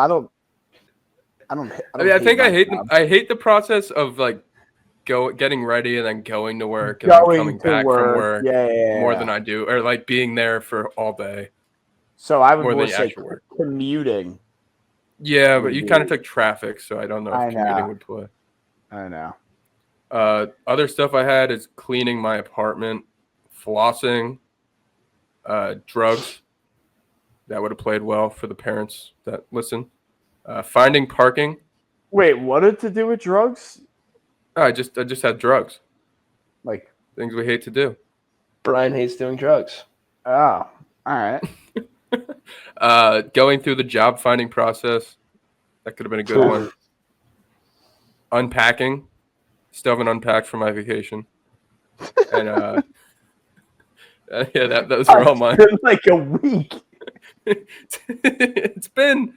I mean, I think my I hate job. I hate the process of like getting ready and then going to work and Going then coming to back from work Yeah. more than I do, or like being there for all day. So I would more more than say actual work. commuting. Yeah, but would you be- kind of took traffic, so I don't know I if commuting know. would play. I know. Other stuff I had is cleaning my apartment, flossing, drugs. That would have played well for the parents that listen. Finding parking. Wait, what had to do with drugs? I just had drugs. Like, Things we hate to do. Brian hates doing drugs. oh, all right. Going through the job finding process. That could have been a good one. Unpacking. Still haven't unpacked for my vacation. And yeah, those are all mine. It's been like a week. It's been.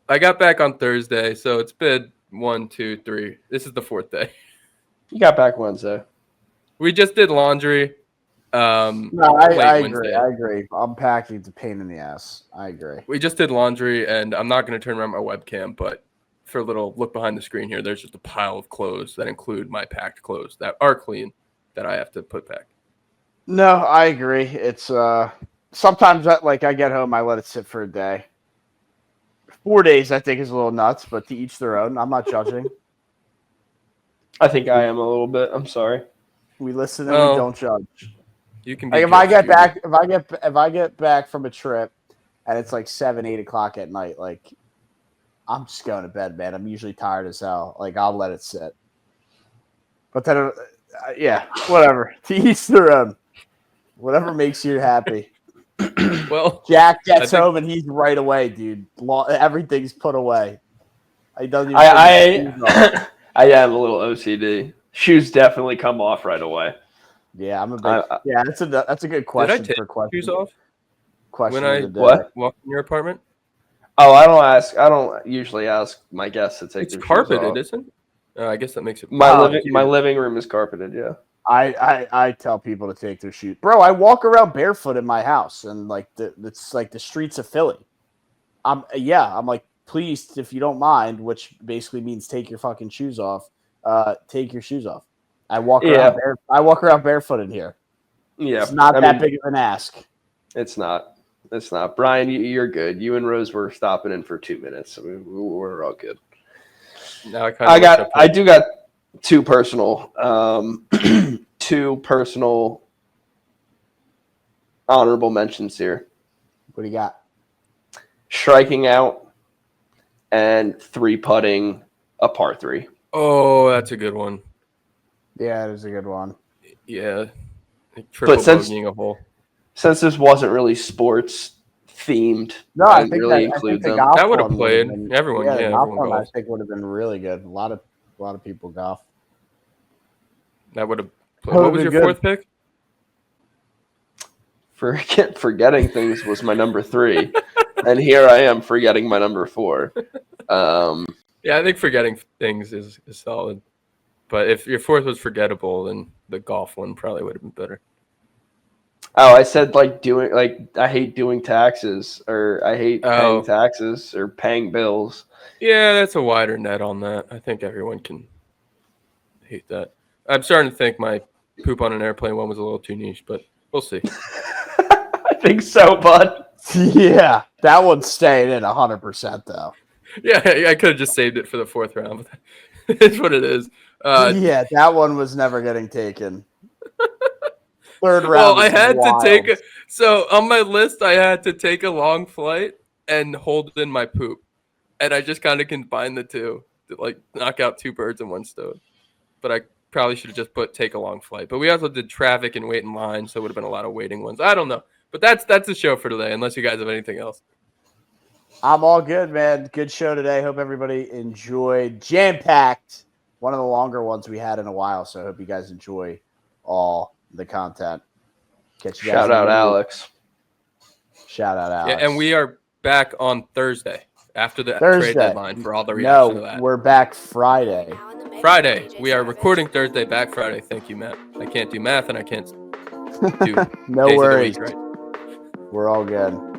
I got back on Thursday, so it's been 1, 2, 3. This is the 4th day. You got back Wednesday. We just did laundry. No, late I Wednesday. agree. I agree. Unpacking's a pain in the ass. I agree. We just did laundry, and I'm not going to turn around my webcam, but for a little look behind the screen here, there's just a pile of clothes that include my packed clothes that are clean that I have to put back. No, I agree. It's sometimes I get home, I let it sit for a day. 4 days, I think, is a little nuts, but to each their own. I'm not judging. I think I am a little bit. I'm sorry. We listen and Well, we don't judge. You can be Like if I get judged, back, if I get back from a trip, and it's like 7, 8 o'clock at night, like I'm just going to bed, man. I'm usually tired as hell. Like I'll let it sit. But then, yeah, whatever. To each their own. Whatever makes you happy. Well, Jack gets home and he's right away, dude. Everything's put away. He doesn't even I have a little OCD. Shoes definitely come off right away. Yeah, I'm a big. Yeah, that's a good question. Did I take for question. shoes off Question when I of the day. walk in your apartment? Oh, I don't usually ask my guests to take It's their carpeted, shoes off. isn't it? I guess that makes it. My living room is carpeted. Yeah. I tell people to take their shoes, bro. I walk around barefoot in my house, and like it's like the streets of Philly. I'm like, please, if you don't mind, which basically means take your fucking shoes off. Take your shoes off. I walk around barefoot in here. Yeah, it's not that big of an ask. It's not. It's not. Brian, you're good. You and Rose were stopping in for 2 minutes. So we're all good. Now I do got two personal honorable mentions here. What do you got? Striking out and 3-putting a par 3. Oh, that's a good one. Yeah, it is a good one. Yeah, triple bogeying a hole. Since this wasn't really sports themed, no, I think really that, include I think them. That would have played. Everyone, the golf everyone one, I golfs. think would have been really good. A lot of people golf. That would have played. What was your fourth pick? Forgetting things was my number 3, and here I am forgetting my number 4. Yeah, I think forgetting things is solid. But if your fourth was forgettable, then the golf one probably would have been better. Oh, I said I hate doing taxes, or I hate paying taxes or paying bills. Yeah, that's a wider net on that. I think everyone can hate that. I'm starting to think my poop on an airplane one was a little too niche, but we'll see. I think so, bud. Yeah, that one's staying in 100% though. Yeah, I could have just saved it for the fourth round, but it's what it is. Yeah, that one was never getting taken. Third round. Well, I had to take so on my list. I had to take a long flight and hold in my poop, and I just kind of combined the two to like knock out 2 birds in one stone. But I probably should have just put take a long flight. But we also did traffic and wait in line, so it would have been a lot of waiting ones. I don't know, but that's the show for today. Unless you guys have anything else. I'm all good, man. Good show today. Hope everybody enjoyed. Jam-packed. One of the longer ones we had in a while, so I hope you guys enjoy all the content. Catch you guys. Shout out Alex. Shout out Alex. Yeah, and we are back on Thursday after the trade deadline for all the reaction to that. We're back Friday. Friday. We are recording Thursday, back Friday. Thank you, Matt. I can't do math and I can't do No days worries. of the week, right? We're all good.